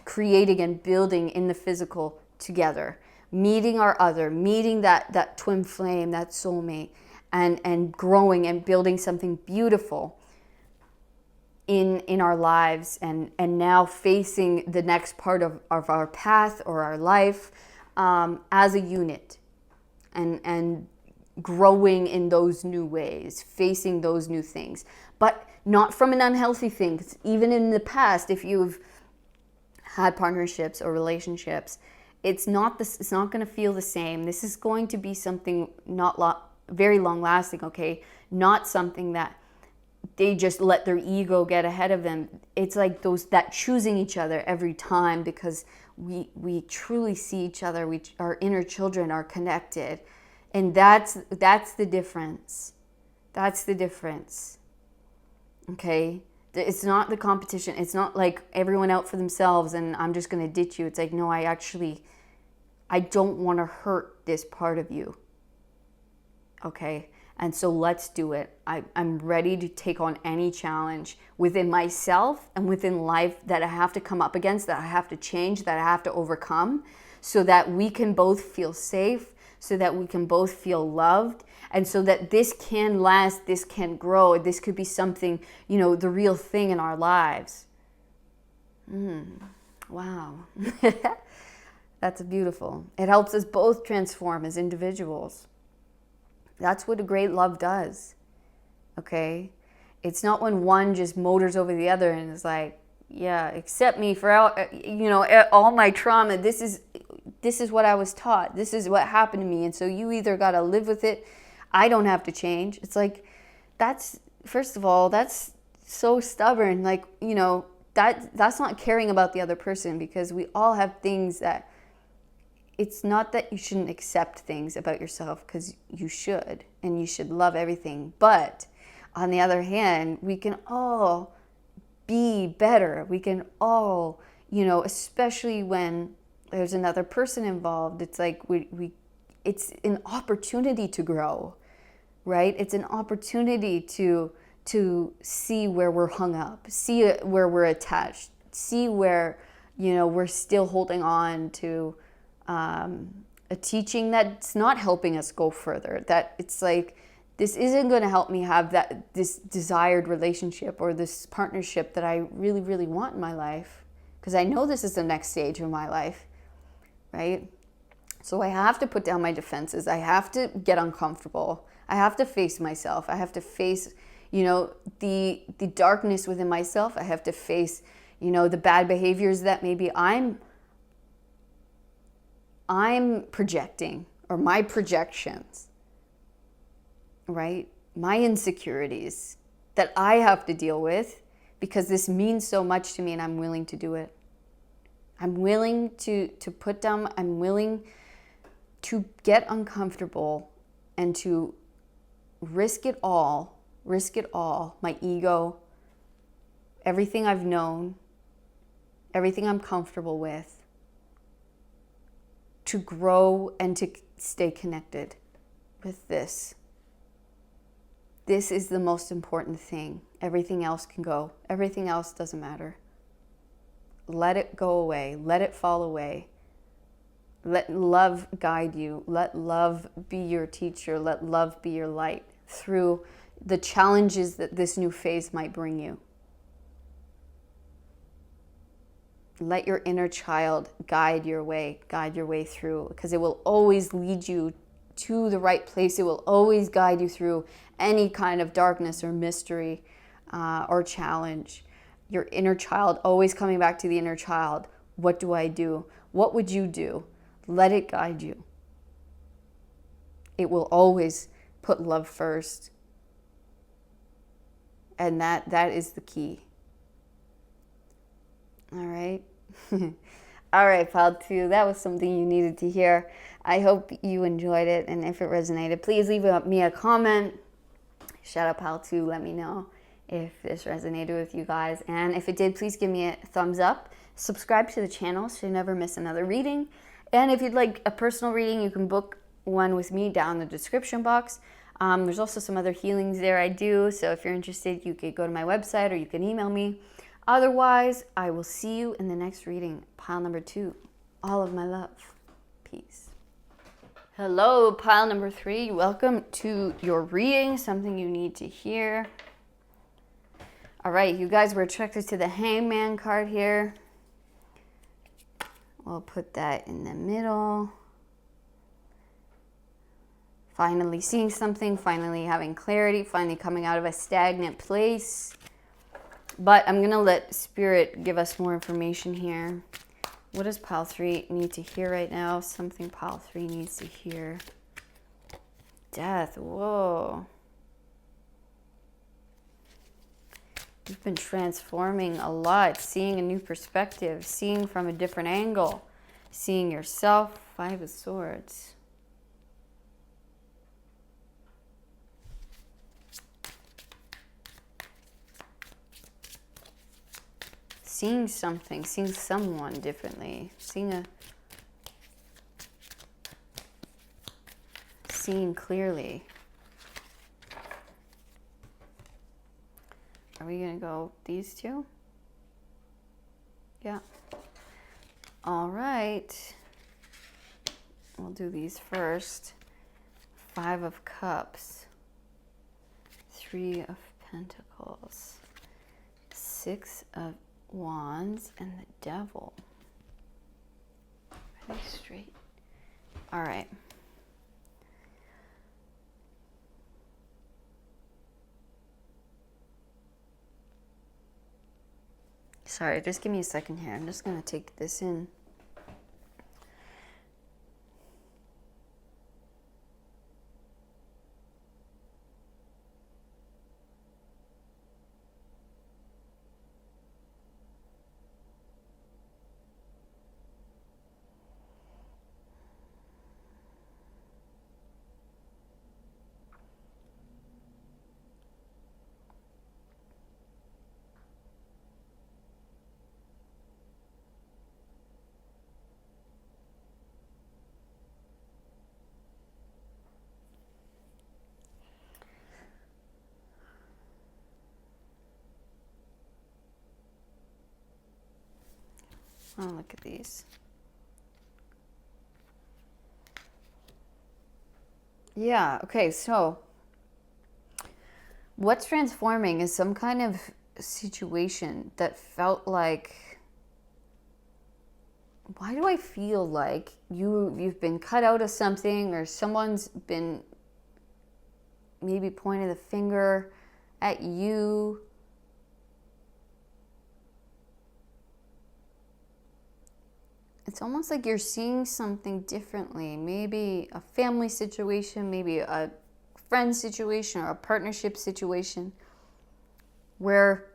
creating and building in the physical together, meeting our other, meeting that twin flame, that soulmate, and growing and building something beautiful in our lives, and now facing the next part of our path or our life as a unit, and growing in those new ways, facing those new things, but not from an unhealthy thing. 'Cause even in the past, if you've had partnerships or relationships, it's not going to feel the same. This is going to be something very long lasting, okay? Not something that they just let their ego get ahead of them. It's like that choosing each other every time, because we truly see each other. Our inner children are connected, and that's the difference. That's the difference. Okay, it's not the competition. It's not like everyone out for themselves and I'm just going to ditch you. It's like, no, I don't want to hurt this part of you. Okay. And so let's do it. I'm ready to take on any challenge within myself and within life that I have to come up against, that I have to change, that I have to overcome, so that we can both feel safe, so that we can both feel loved, and so that this can last, this can grow, this could be something, the real thing in our lives. Wow. That's beautiful. It helps us both transform as individuals. That's what a great love does, okay? It's not when one just motors over the other and is like, yeah, accept me for all my trauma. This is what I was taught. This is what happened to me. And so you either got to live with it. I don't have to change. It's like, first of all, that's so stubborn. Like, that's not caring about the other person, because we all have things that, it's not that you shouldn't accept things about yourself, because you should, and you should love everything. But on the other hand, we can all be better. We can all, especially when there's another person involved, it's like it's an opportunity to grow, right? It's an opportunity to see where we're hung up, see where we're attached, see where, we're still holding on to a teaching that's not helping us go further, that it's like, this isn't going to help me have this desired relationship or this partnership that I really, really want in my life, because I know this is the next stage of my life, right? So I have to put down my defenses. I have to get uncomfortable. I have to face myself. I have to face, the darkness within myself. I have to face, the bad behaviors that maybe I'm projecting, or my projections, right? My insecurities that I have to deal with, because this means so much to me and I'm willing to do it. I'm willing to put down, I'm willing to get uncomfortable and to risk it all, my ego, everything I've known, everything I'm comfortable with, to grow and to stay connected with this. This is the most important thing. Everything else can go. Everything else doesn't matter. Let it go away. Let it fall away. Let love guide you. Let love be your teacher. Let love be your light through the challenges that this new phase might bring you. Let your inner child guide your way through, because it will always lead you to the right place. It will always guide you through any kind of darkness or mystery or challenge. Your inner child, always coming back to the inner child. What do I do? What would you do? Let it guide you. It will always put love first. And that is the key. All right. All right, pile 2. That was something you needed to hear. I hope you enjoyed it. And if it resonated, please leave me a comment. Shout out pile 2. Let me know if this resonated with you guys. And if it did, please give me a thumbs up. Subscribe to the channel so you never miss another reading. And if you'd like a personal reading, you can book one with me down in the description box. There's also some other healings there I do. So if you're interested, you could go to my website or you can email me. Otherwise, I will see you in the next reading, pile number 2. All of my love. Peace. Hello, pile number 3. Welcome to your reading, something you need to hear. All right, you guys were attracted to the Hangman card here. We'll put that in the middle. Finally seeing something, finally having clarity, finally coming out of a stagnant place. But I'm going to let Spirit give us more information here. What does pile 3 need to hear right now? Something pile 3 needs to hear. Death. Whoa. You've been transforming a lot, seeing a new perspective, seeing from a different angle, seeing yourself. 5 of Swords. Seeing something, seeing someone differently, seeing clearly. Are we gonna go these 2? Yeah. All right. We'll do these first. 5 of Cups. 3 of Pentacles. 6 of Wands and the Devil. Ready, straight. All right. Sorry, just give me a second here. I'm just going to take this in. Oh, look at these. Yeah, okay, so what's transforming is some kind of situation that felt like why do I feel like you've been cut out of something, or someone's been maybe pointing the finger at you? It's almost like you're seeing something differently. Maybe a family situation, maybe a friend situation, or a partnership situation where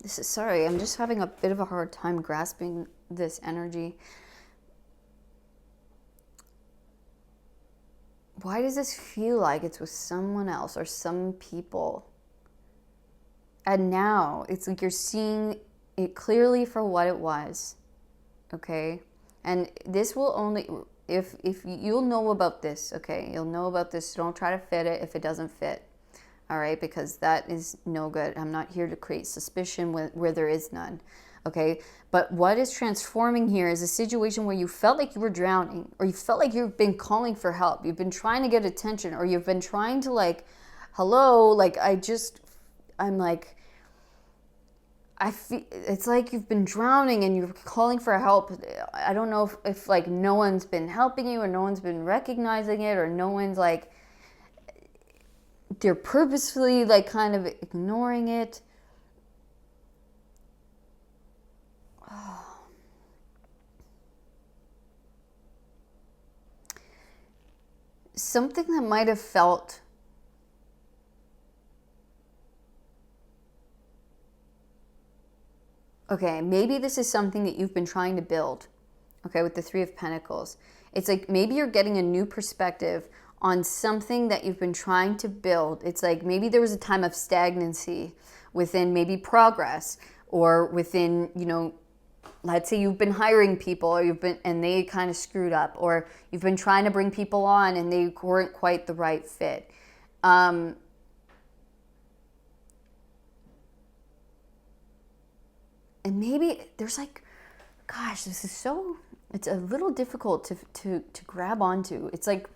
sorry, I'm just having a bit of a hard time grasping this energy. Why does this feel like it's with someone else or some people? And now it's like you're seeing it clearly for what it was. Okay? And this will only, if you'll know about this, okay? You'll know about this. Don't try to fit it if it doesn't fit. All right, because that is no good. I'm not here to create suspicion where there is none. Okay, but what is transforming here is a situation where you felt like you were drowning, or you felt like you've been calling for help. You've been trying to get attention, or you've been trying to, like, hello, like, I'm like, I feel it's like you've been drowning and you're calling for help. I don't know if like no one's been helping you, or no one's been recognizing it, or no one's like, they're purposefully like kind of ignoring it. Oh. Something that might have felt okay, maybe this is something that you've been trying to build, okay, with the Three of Pentacles. It's like maybe you're getting a new perspective on something that you've been trying to build. It's like maybe there was a time of stagnancy within maybe progress, or within, you know, let's say you've been hiring people, or and they kind of screwed up, or you've been trying to bring people on and they weren't quite the right fit. And maybe there's like, gosh, this is so, it's a little difficult to grab onto. It's like,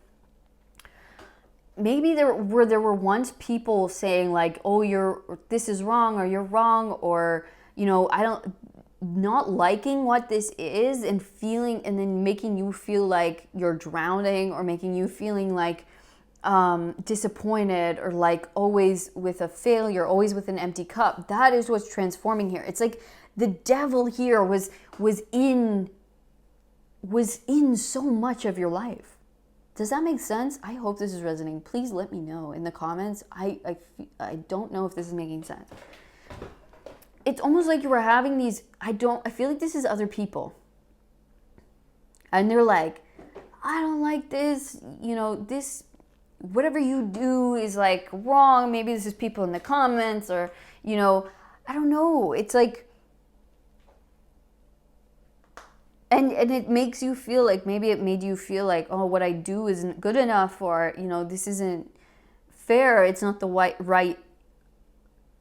maybe there were once people saying like, oh, this is wrong, or you're wrong, or, you know, not liking what this is, and feeling, and then making you feel like you're drowning, or making you feeling like disappointed, or like always with a failure, always with an empty cup. That is what's transforming here. It's like the devil here was in so much of your life. Does that make sense? I hope this is resonating. Please let me know in the comments. I don't know if this is making sense. It's almost like you were having these, I feel like this is other people. And they're like, I don't like this, you know, this, whatever you do is like wrong. Maybe this is people in the comments, or, you know, I don't know. It's like, and it makes you feel like, maybe it made you feel like, oh, what I do isn't good enough, or, you know, this isn't fair. It's not the right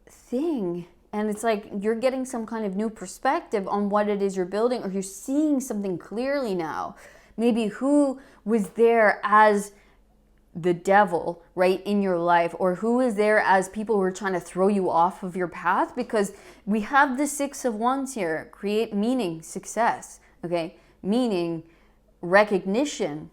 thing. And it's like you're getting some kind of new perspective on what it is you're building, or you're seeing something clearly now. Maybe who was there as the devil, right, in your life, or who is there as people who are trying to throw you off of your path, because we have the Six of Wands here. Create meaning, success, okay, meaning, recognition.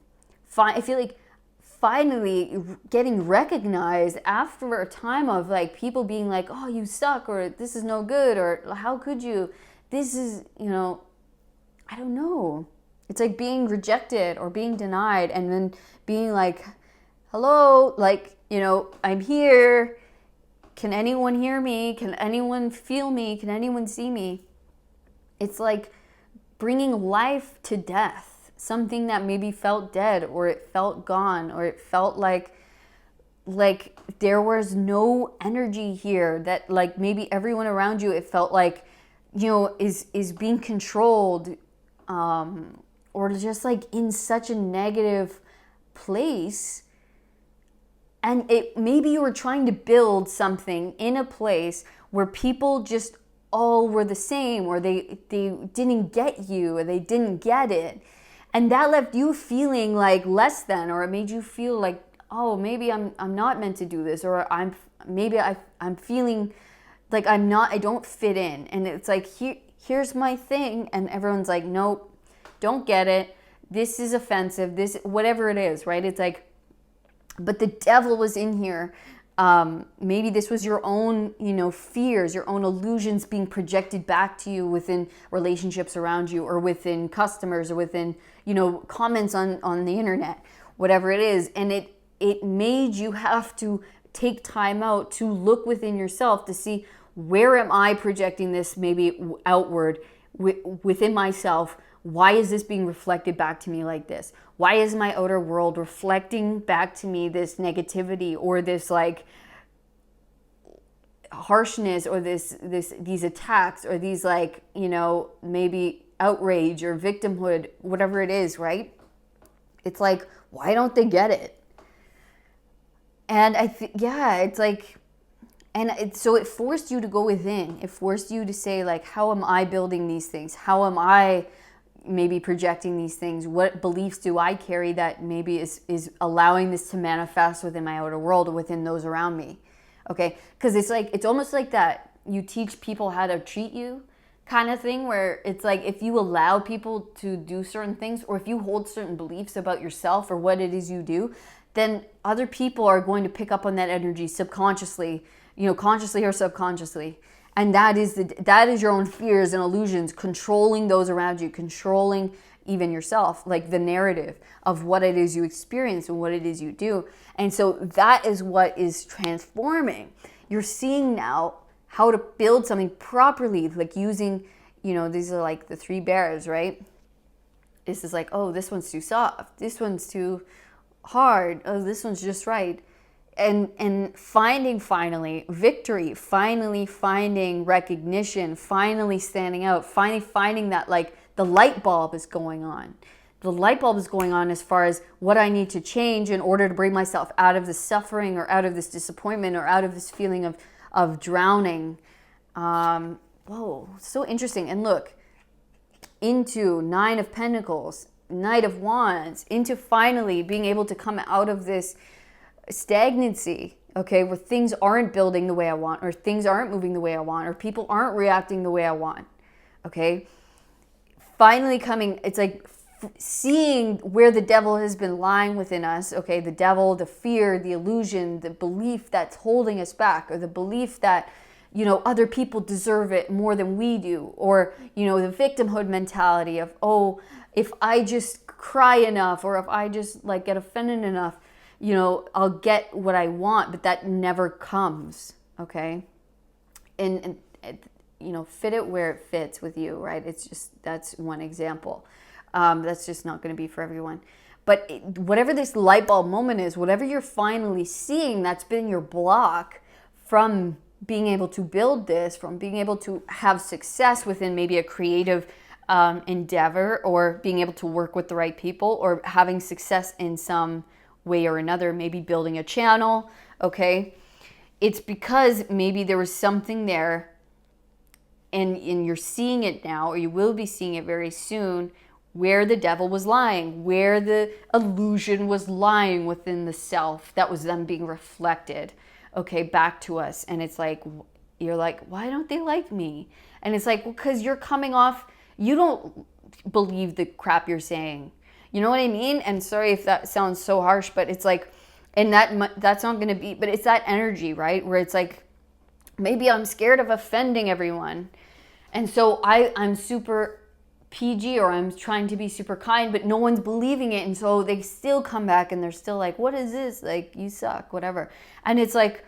I feel like finally getting recognized after a time of like people being like, oh, you suck, or this is no good, or how could you, this is, you know, I don't know. It's like being rejected or being denied, and then being like, hello, like, you know, I'm here. Can anyone hear me? Can anyone feel me? Can anyone see me? It's like bringing life to death. Something that maybe felt dead, or it felt gone, or it felt like there was no energy here, that like maybe everyone around you, it felt like, you know, is being controlled, or just like in such a negative place. And maybe you were trying to build something in a place where people just all were the same, or they didn't get you, or they didn't get it. And that left you feeling like less than, or it made you feel like oh, maybe I'm not meant to do this, or I'm feeling like I don't fit in. And it's like, here's my thing. And everyone's like, nope, don't get it. This is offensive. This, whatever it is, right? It's like, but the devil was in here. Maybe this was your own, fears, your own illusions being projected back to you within relationships around you, or within customers, or within, comments on the internet, whatever it is. And it made you have to take time out to look within yourself to see, where am I projecting this maybe outward within myself? Why is this being reflected back to me like this? Why is my outer world reflecting back to me this negativity, or this like harshness, or these attacks, or these like, maybe outrage or victimhood, whatever it is, right? It's like, why don't they get it? And it's like, so it forced you to go within. It forced you to say, like, how am I building these things? How am I maybe projecting these things? What beliefs do I carry that maybe is allowing this to manifest within my outer world, or within those around me? Okay, because it's almost like that you teach people how to treat you kind of thing, where it's like, if you allow people to do certain things, or if you hold certain beliefs about yourself or what it is you do, then other people are going to pick up on that energy subconsciously, consciously or subconsciously. And that is your own fears and illusions controlling those around you, controlling even yourself, like the narrative of what it is you experience and what it is you do. And so that is what is transforming. You're seeing now how to build something properly, like using, these are like the 3 bears, right? This is like, oh, this one's too soft. This one's too hard. Oh, this one's just right. And finding finally victory, finally finding recognition, finally standing out, finally finding that like the light bulb is going on. The light bulb is going on as far as what I need to change in order to bring myself out of this suffering, or out of this disappointment, or out of this feeling of drowning. Whoa, so interesting. And look, into 9 of Pentacles, Knight of Wands, into finally being able to come out of this stagnancy, okay, where things aren't building the way I want, or things aren't moving the way I want, or people aren't reacting the way I want, okay? Finally coming, it's like seeing where the devil has been lying within us, okay? The devil, the fear, the illusion, the belief that's holding us back, or the belief that, other people deserve it more than we do, or, the victimhood mentality of, oh, if I just cry enough, or if I just like get offended enough, I'll get what I want, but that never comes, okay? And fit it where it fits with you, right? It's just, that's one example. That's just not going to be for everyone. But whatever this light bulb moment is, whatever you're finally seeing, that's been your block from being able to build this, from being able to have success within maybe a creative endeavor, or being able to work with the right people, or having success in some way or another, maybe building a channel, okay? It's because maybe there was something there, and you're seeing it now, or you will be seeing it very soon, where the devil was lying, where the illusion was lying within the self that was then being reflected, okay, back to us. And it's like, you're like, why don't they like me? And it's like, well, because you're coming off, you don't believe the crap you're saying. You know what I mean? And sorry if that sounds so harsh, but it's like, and that's not going to be, but it's that energy, right? Where it's like, maybe I'm scared of offending everyone. And so I'm super PG, or I'm trying to be super kind, but no one's believing it. And so they still come back and they're still like, what is this? Like, you suck, whatever. And it's like,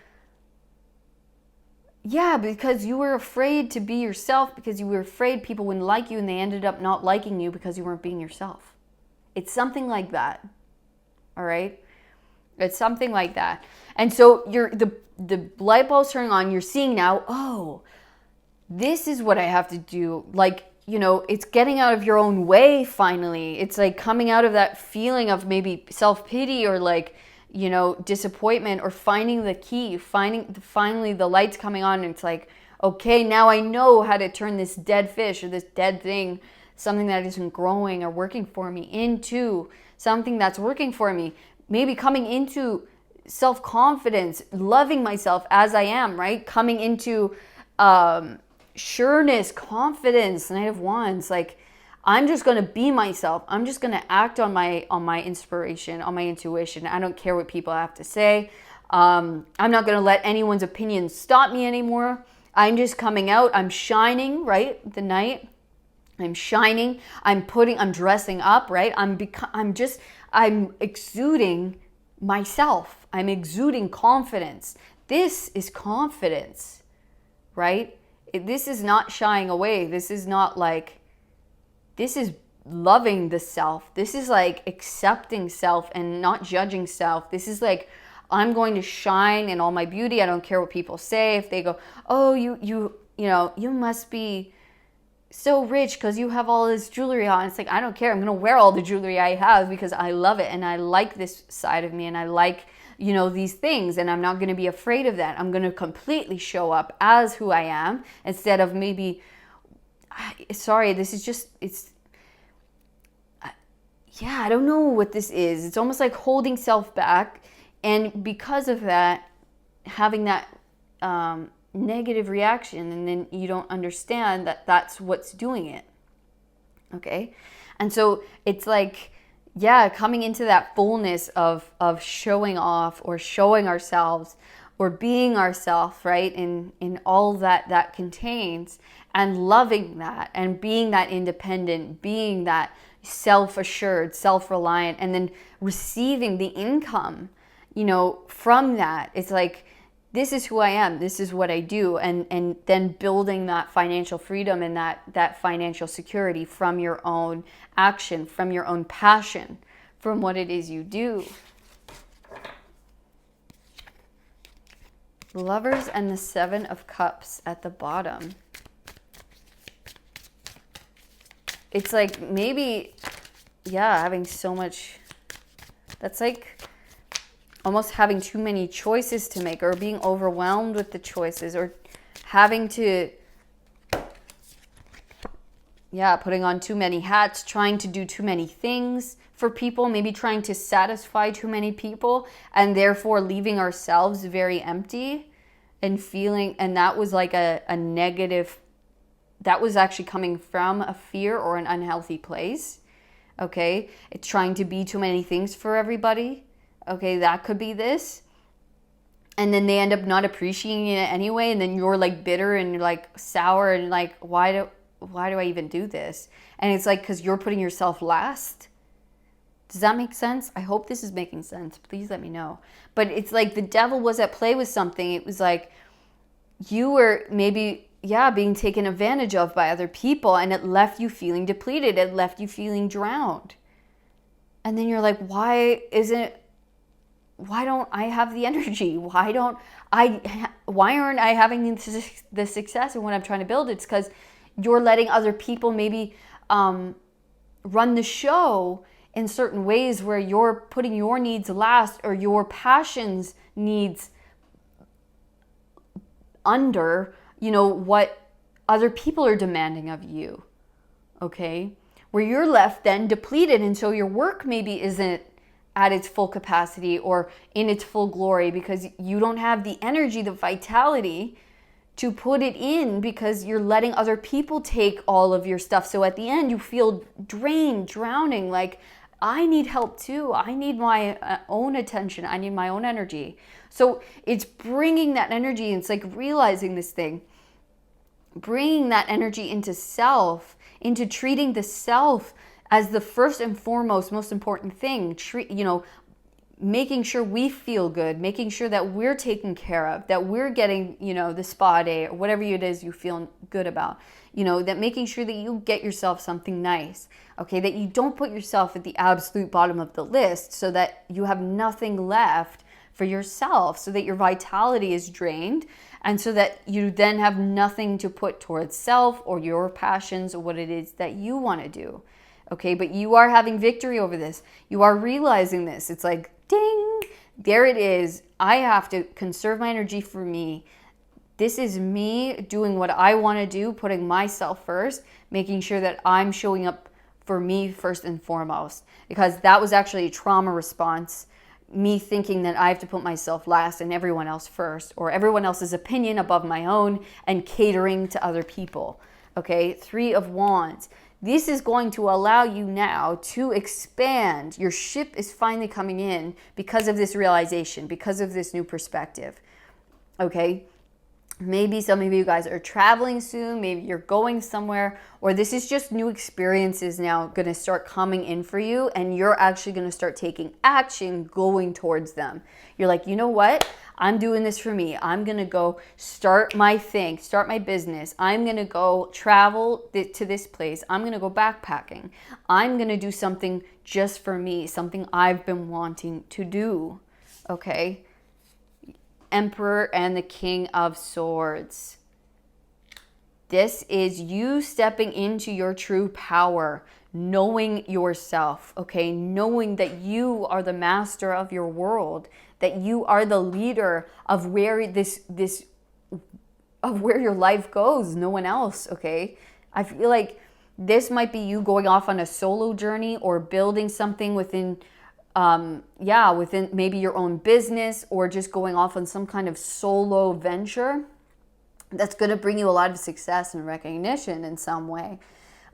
yeah, because you were afraid to be yourself, because you were afraid people wouldn't like you, and they ended up not liking you because you weren't being yourself. It's something like that. All right? It's something like that. And so the light bulb's turning on. You're seeing now, oh, this is what I have to do. Like, it's getting out of your own way finally. It's like coming out of that feeling of maybe self-pity, or like, disappointment, or finding the key, finally the light's coming on, and it's like, okay, now I know how to turn this dead fish, or this dead thing, something that isn't growing or working for me, into something that's working for me. maybe coming into self-confidence, loving myself as I am, right? Coming into sureness, confidence, Knight of Wands. Like, I'm just going to be myself. I'm just going to act on my inspiration, on my intuition. I don't care what people have to say. I'm not going to let anyone's opinions stop me anymore. I'm just coming out. I'm shining, right? The Knight. I'm shining. I'm dressing up, right? I'm exuding myself. I'm exuding confidence. This is confidence, right? This is not shying away. This is not like, this is loving the self. This is like accepting self and not judging self. This is like, I'm going to shine in all my beauty. I don't care what people say. If they go, oh, you know, you must be so rich because you have all this jewelry on. It's like, I don't care. I'm going to wear all the jewelry I have because I love it and I like this side of me and I like, you know, these things, and I'm not going to be afraid of that. I'm going to completely show up as who I am instead of maybe, sorry, this is just, yeah, I don't know what this is. It's almost like holding self back. And because of that, having that negative reaction, and then you don't understand that that's what's doing it. Okay? And so it's like, yeah, coming into that fullness of showing off or showing ourselves or being ourselves, right? In all that contains, and loving that and being that independent, being that self-assured, self-reliant, and then receiving the income, you know, from that. It's like, this is who I am, this is what I do, and then building that financial freedom and that financial security from your own action, from your own passion, from what it is you do. Lovers and the Seven of Cups at the bottom. It's like, maybe, yeah, having so much, that's like almost having too many choices to make, or being overwhelmed with the choices, or having to, yeah, putting on too many hats, trying to do too many things for people, maybe trying to satisfy too many people, and therefore leaving ourselves very empty and feeling, and that was like a negative, that was actually coming from a fear or an unhealthy place. Okay, it's trying to be too many things for everybody. Okay, that could be this. And then they end up not appreciating it anyway, and then you're like bitter and you're like sour and like, why do I even do this? And it's like, because you're putting yourself last. Does that make sense? I hope this is making sense. Please let me know. But it's like the devil was at play with something. It was like you were maybe, yeah, being taken advantage of by other people, and it left you feeling depleted. It left you feeling drowned. And then you're like, why don't I have the energy? Why aren't I having the success in what I'm trying to build? It's because you're letting other people maybe run the show in certain ways where you're putting your needs last, or your passions needs under, you know, what other people are demanding of you. Okay? Where you're left then depleted, and so your work maybe isn't at its full capacity or in its full glory, because you don't have the energy, the vitality to put it in, because you're letting other people take all of your stuff. So at the end you feel drained, drowning, like, I need help too. I need my own attention. I need my own energy. So it's bringing that energy. It's like realizing this thing, bringing that energy into self, into treating the self as the first and foremost, most important thing. Making sure we feel good, making sure that we're taken care of, that we're getting, the spa day or whatever it is you feel good about, that making sure that you get yourself something nice, okay, that you don't put yourself at the absolute bottom of the list so that you have nothing left for yourself, so that your vitality is drained, and so that you then have nothing to put towards self or your passions or what it is that you want to do. Okay, but you are having victory over this. You are realizing this. It's like, ding, there it is. I have to conserve my energy for me. This is me doing what I want to do, putting myself first, making sure that I'm showing up for me first and foremost. Because that was actually a trauma response me thinking that I have to put myself last and everyone else first, or everyone else's opinion above my own, and catering to other people. Okay, 3 of Wands. This is going to allow you now to expand. Your ship is finally coming in because of this realization, because of this new perspective. Okay, maybe some of you guys are traveling soon, maybe you're going somewhere, or this is just new experiences now going to start coming in for you, and you're actually going to start taking action going towards them. You're like, you know what? I'm doing this for me. I'm going to go start my thing, start my business. I'm going to go travel to this place. I'm going to go backpacking. I'm going to do something just for me, something I've been wanting to do. Okay? Emperor and the King of Swords. This is you stepping into your true power, knowing yourself, okay? Knowing that you are the master of your world, that you are the leader of where of where your life goes, no one else, okay? I feel like this might be you going off on a solo journey or building something within within maybe your own business, or just going off on some kind of solo venture that's going to bring you a lot of success and recognition in some way.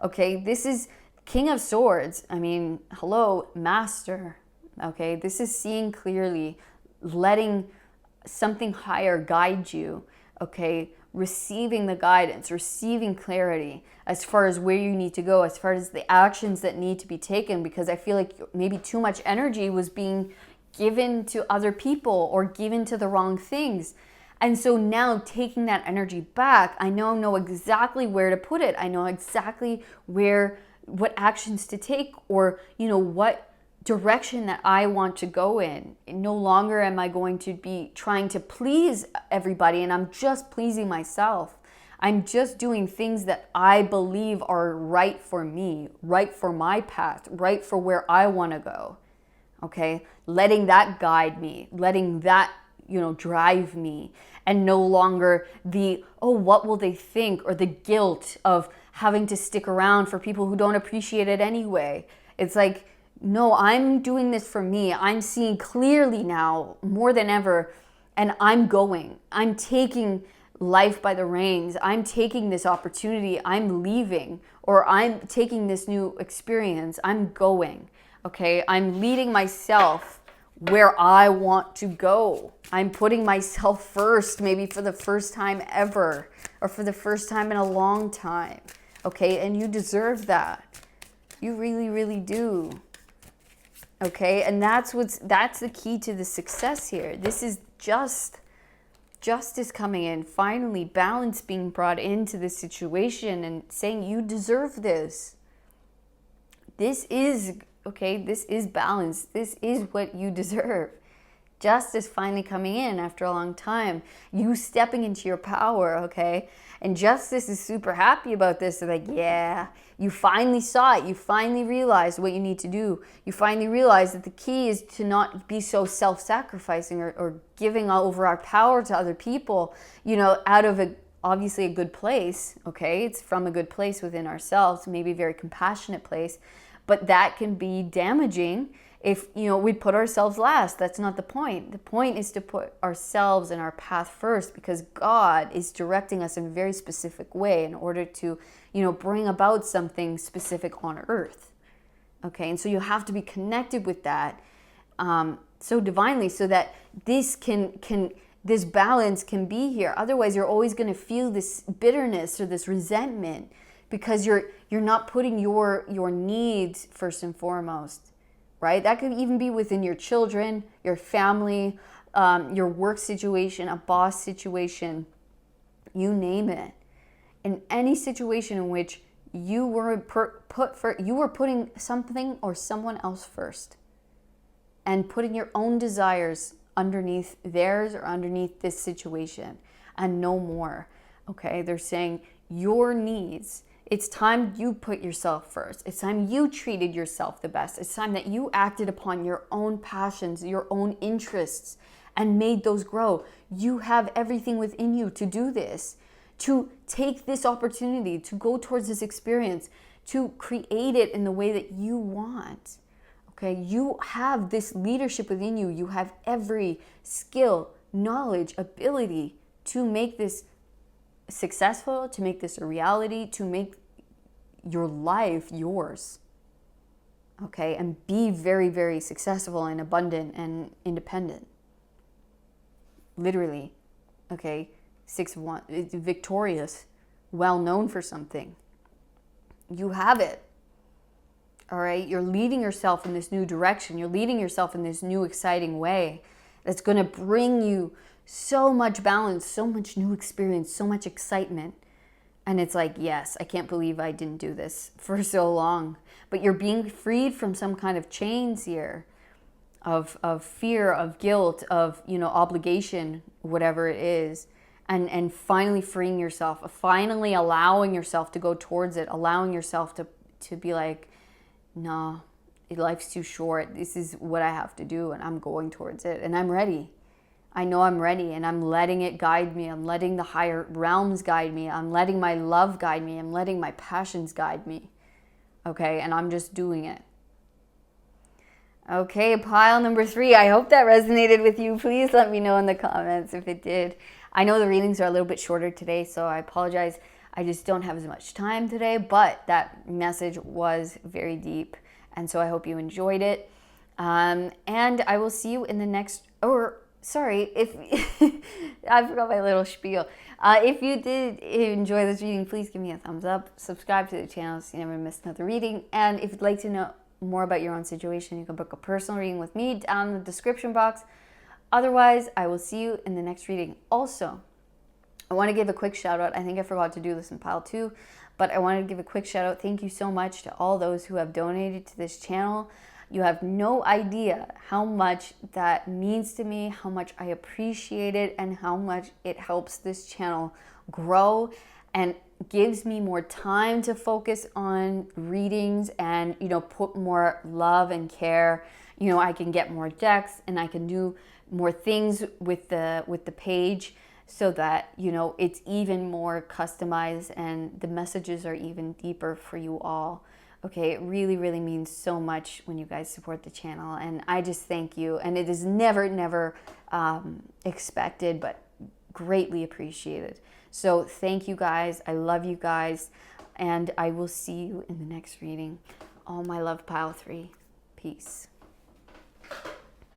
Okay, this is King of Swords. I mean, hello, master. Okay, this is seeing clearly, letting something higher guide you. Okay, receiving the guidance, receiving clarity as far as where you need to go, as far as the actions that need to be taken, because I feel like maybe too much energy was being given to other people or given to the wrong things. And so now taking that energy back, I know exactly where to put it. I know exactly what actions to take, or, what direction that I want to go in. No longer am I going to be trying to please everybody, and I'm just pleasing myself. I'm just doing things that I believe are right for me, right for my path, right for where I want to go. Okay? Letting that guide me, letting that, drive me, and no longer what will they think, or the guilt of having to stick around for people who don't appreciate it anyway. It's like, no, I'm doing this for me. I'm seeing clearly now more than ever, and I'm going. I'm taking life by the reins. I'm taking this opportunity. I'm leaving, or I'm taking this new experience. I'm going. Okay, I'm leading myself where I want to go. I'm putting myself first, maybe for the first time ever, or for the first time in a long time. Okay, and you deserve that. You really, really do. Okay, and that's the key to the success here. This is justice coming in, finally balance being brought into this situation, and saying you deserve this. This is balance. This is what you deserve. Justice finally coming in after a long time. You stepping into your power, okay? And justice is super happy about this. They're like, yeah, you finally saw it. You finally realized what you need to do. You finally realized that the key is to not be so self-sacrificing or giving over our power to other people, out of obviously a good place, okay? It's from a good place within ourselves, maybe a very compassionate place, but that can be damaging if, we put ourselves last. That's not the point. The point is to put ourselves and our path first, because God is directing us in a very specific way in order to, bring about something specific on earth. Okay, and so you have to be connected with that so divinely, so that this this balance can be here. Otherwise, you're always going to feel this bitterness or this resentment, because you're not putting your needs first and foremost. Right? That could even be within your children, your family, your work situation, a boss situation, you name it. In any situation in which you were putting something or someone else first, and putting your own desires underneath theirs or underneath this situation, and no more. Okay? They're saying your needs. It's time you put yourself first. It's time you treated yourself the best. It's time that you acted upon your own passions, your own interests, and made those grow. You have everything within you to do this, to take this opportunity, to go towards this experience, to create it in the way that you want. Okay, you have this leadership within you. You have every skill, knowledge, ability to make this successful, to make this a reality, to make your life yours. Okay, and be very, very successful and abundant and independent. Literally, okay, 6 of Wands, victorious, well known for something. You have it. All right, you're leading yourself in this new direction. You're leading yourself in this new exciting way that's going to bring you so much balance, so much new experience, so much excitement. And it's like, yes, I can't believe I didn't do this for so long. But you're being freed from some kind of chains here of fear, of guilt, of, obligation, whatever it is. And finally freeing yourself, finally allowing yourself to go towards it, allowing yourself to be like, no, life's too short. This is what I have to do, and I'm going towards it, and I'm ready. I know I'm ready, and I'm letting it guide me. I'm letting the higher realms guide me. I'm letting my love guide me. I'm letting my passions guide me. Okay, and I'm just doing it. Okay, pile number 3. I hope that resonated with you. Please let me know in the comments if it did. I know the readings are a little bit shorter today, so I apologize. I just don't have as much time today, but that message was very deep, and so I hope you enjoyed it. And I will see you in the next, if I forgot my little spiel. If you did enjoy this reading, please give me a thumbs up, subscribe to the channel so you never miss another reading, and if you'd like to know more about your own situation, you can book a personal reading with me down in the description box. Otherwise, I will see you in the next reading. Also, I want to give a quick shout out. I think I forgot to do this in pile 2, but I wanted to give a quick shout out. Thank you so much to all those who have donated to this channel. You have no idea how much that means to me, how much I appreciate it, and how much it helps this channel grow and gives me more time to focus on readings and, put more love and care. I can get more decks and I can do more things with the page, so that it's even more customized and the messages are even deeper for you all. Okay, it really, really means so much when you guys support the channel, and I just thank you. And it is never expected, but greatly appreciated. So thank you guys. I love you guys, and I will see you in the next reading. All my love, pile 3. Peace.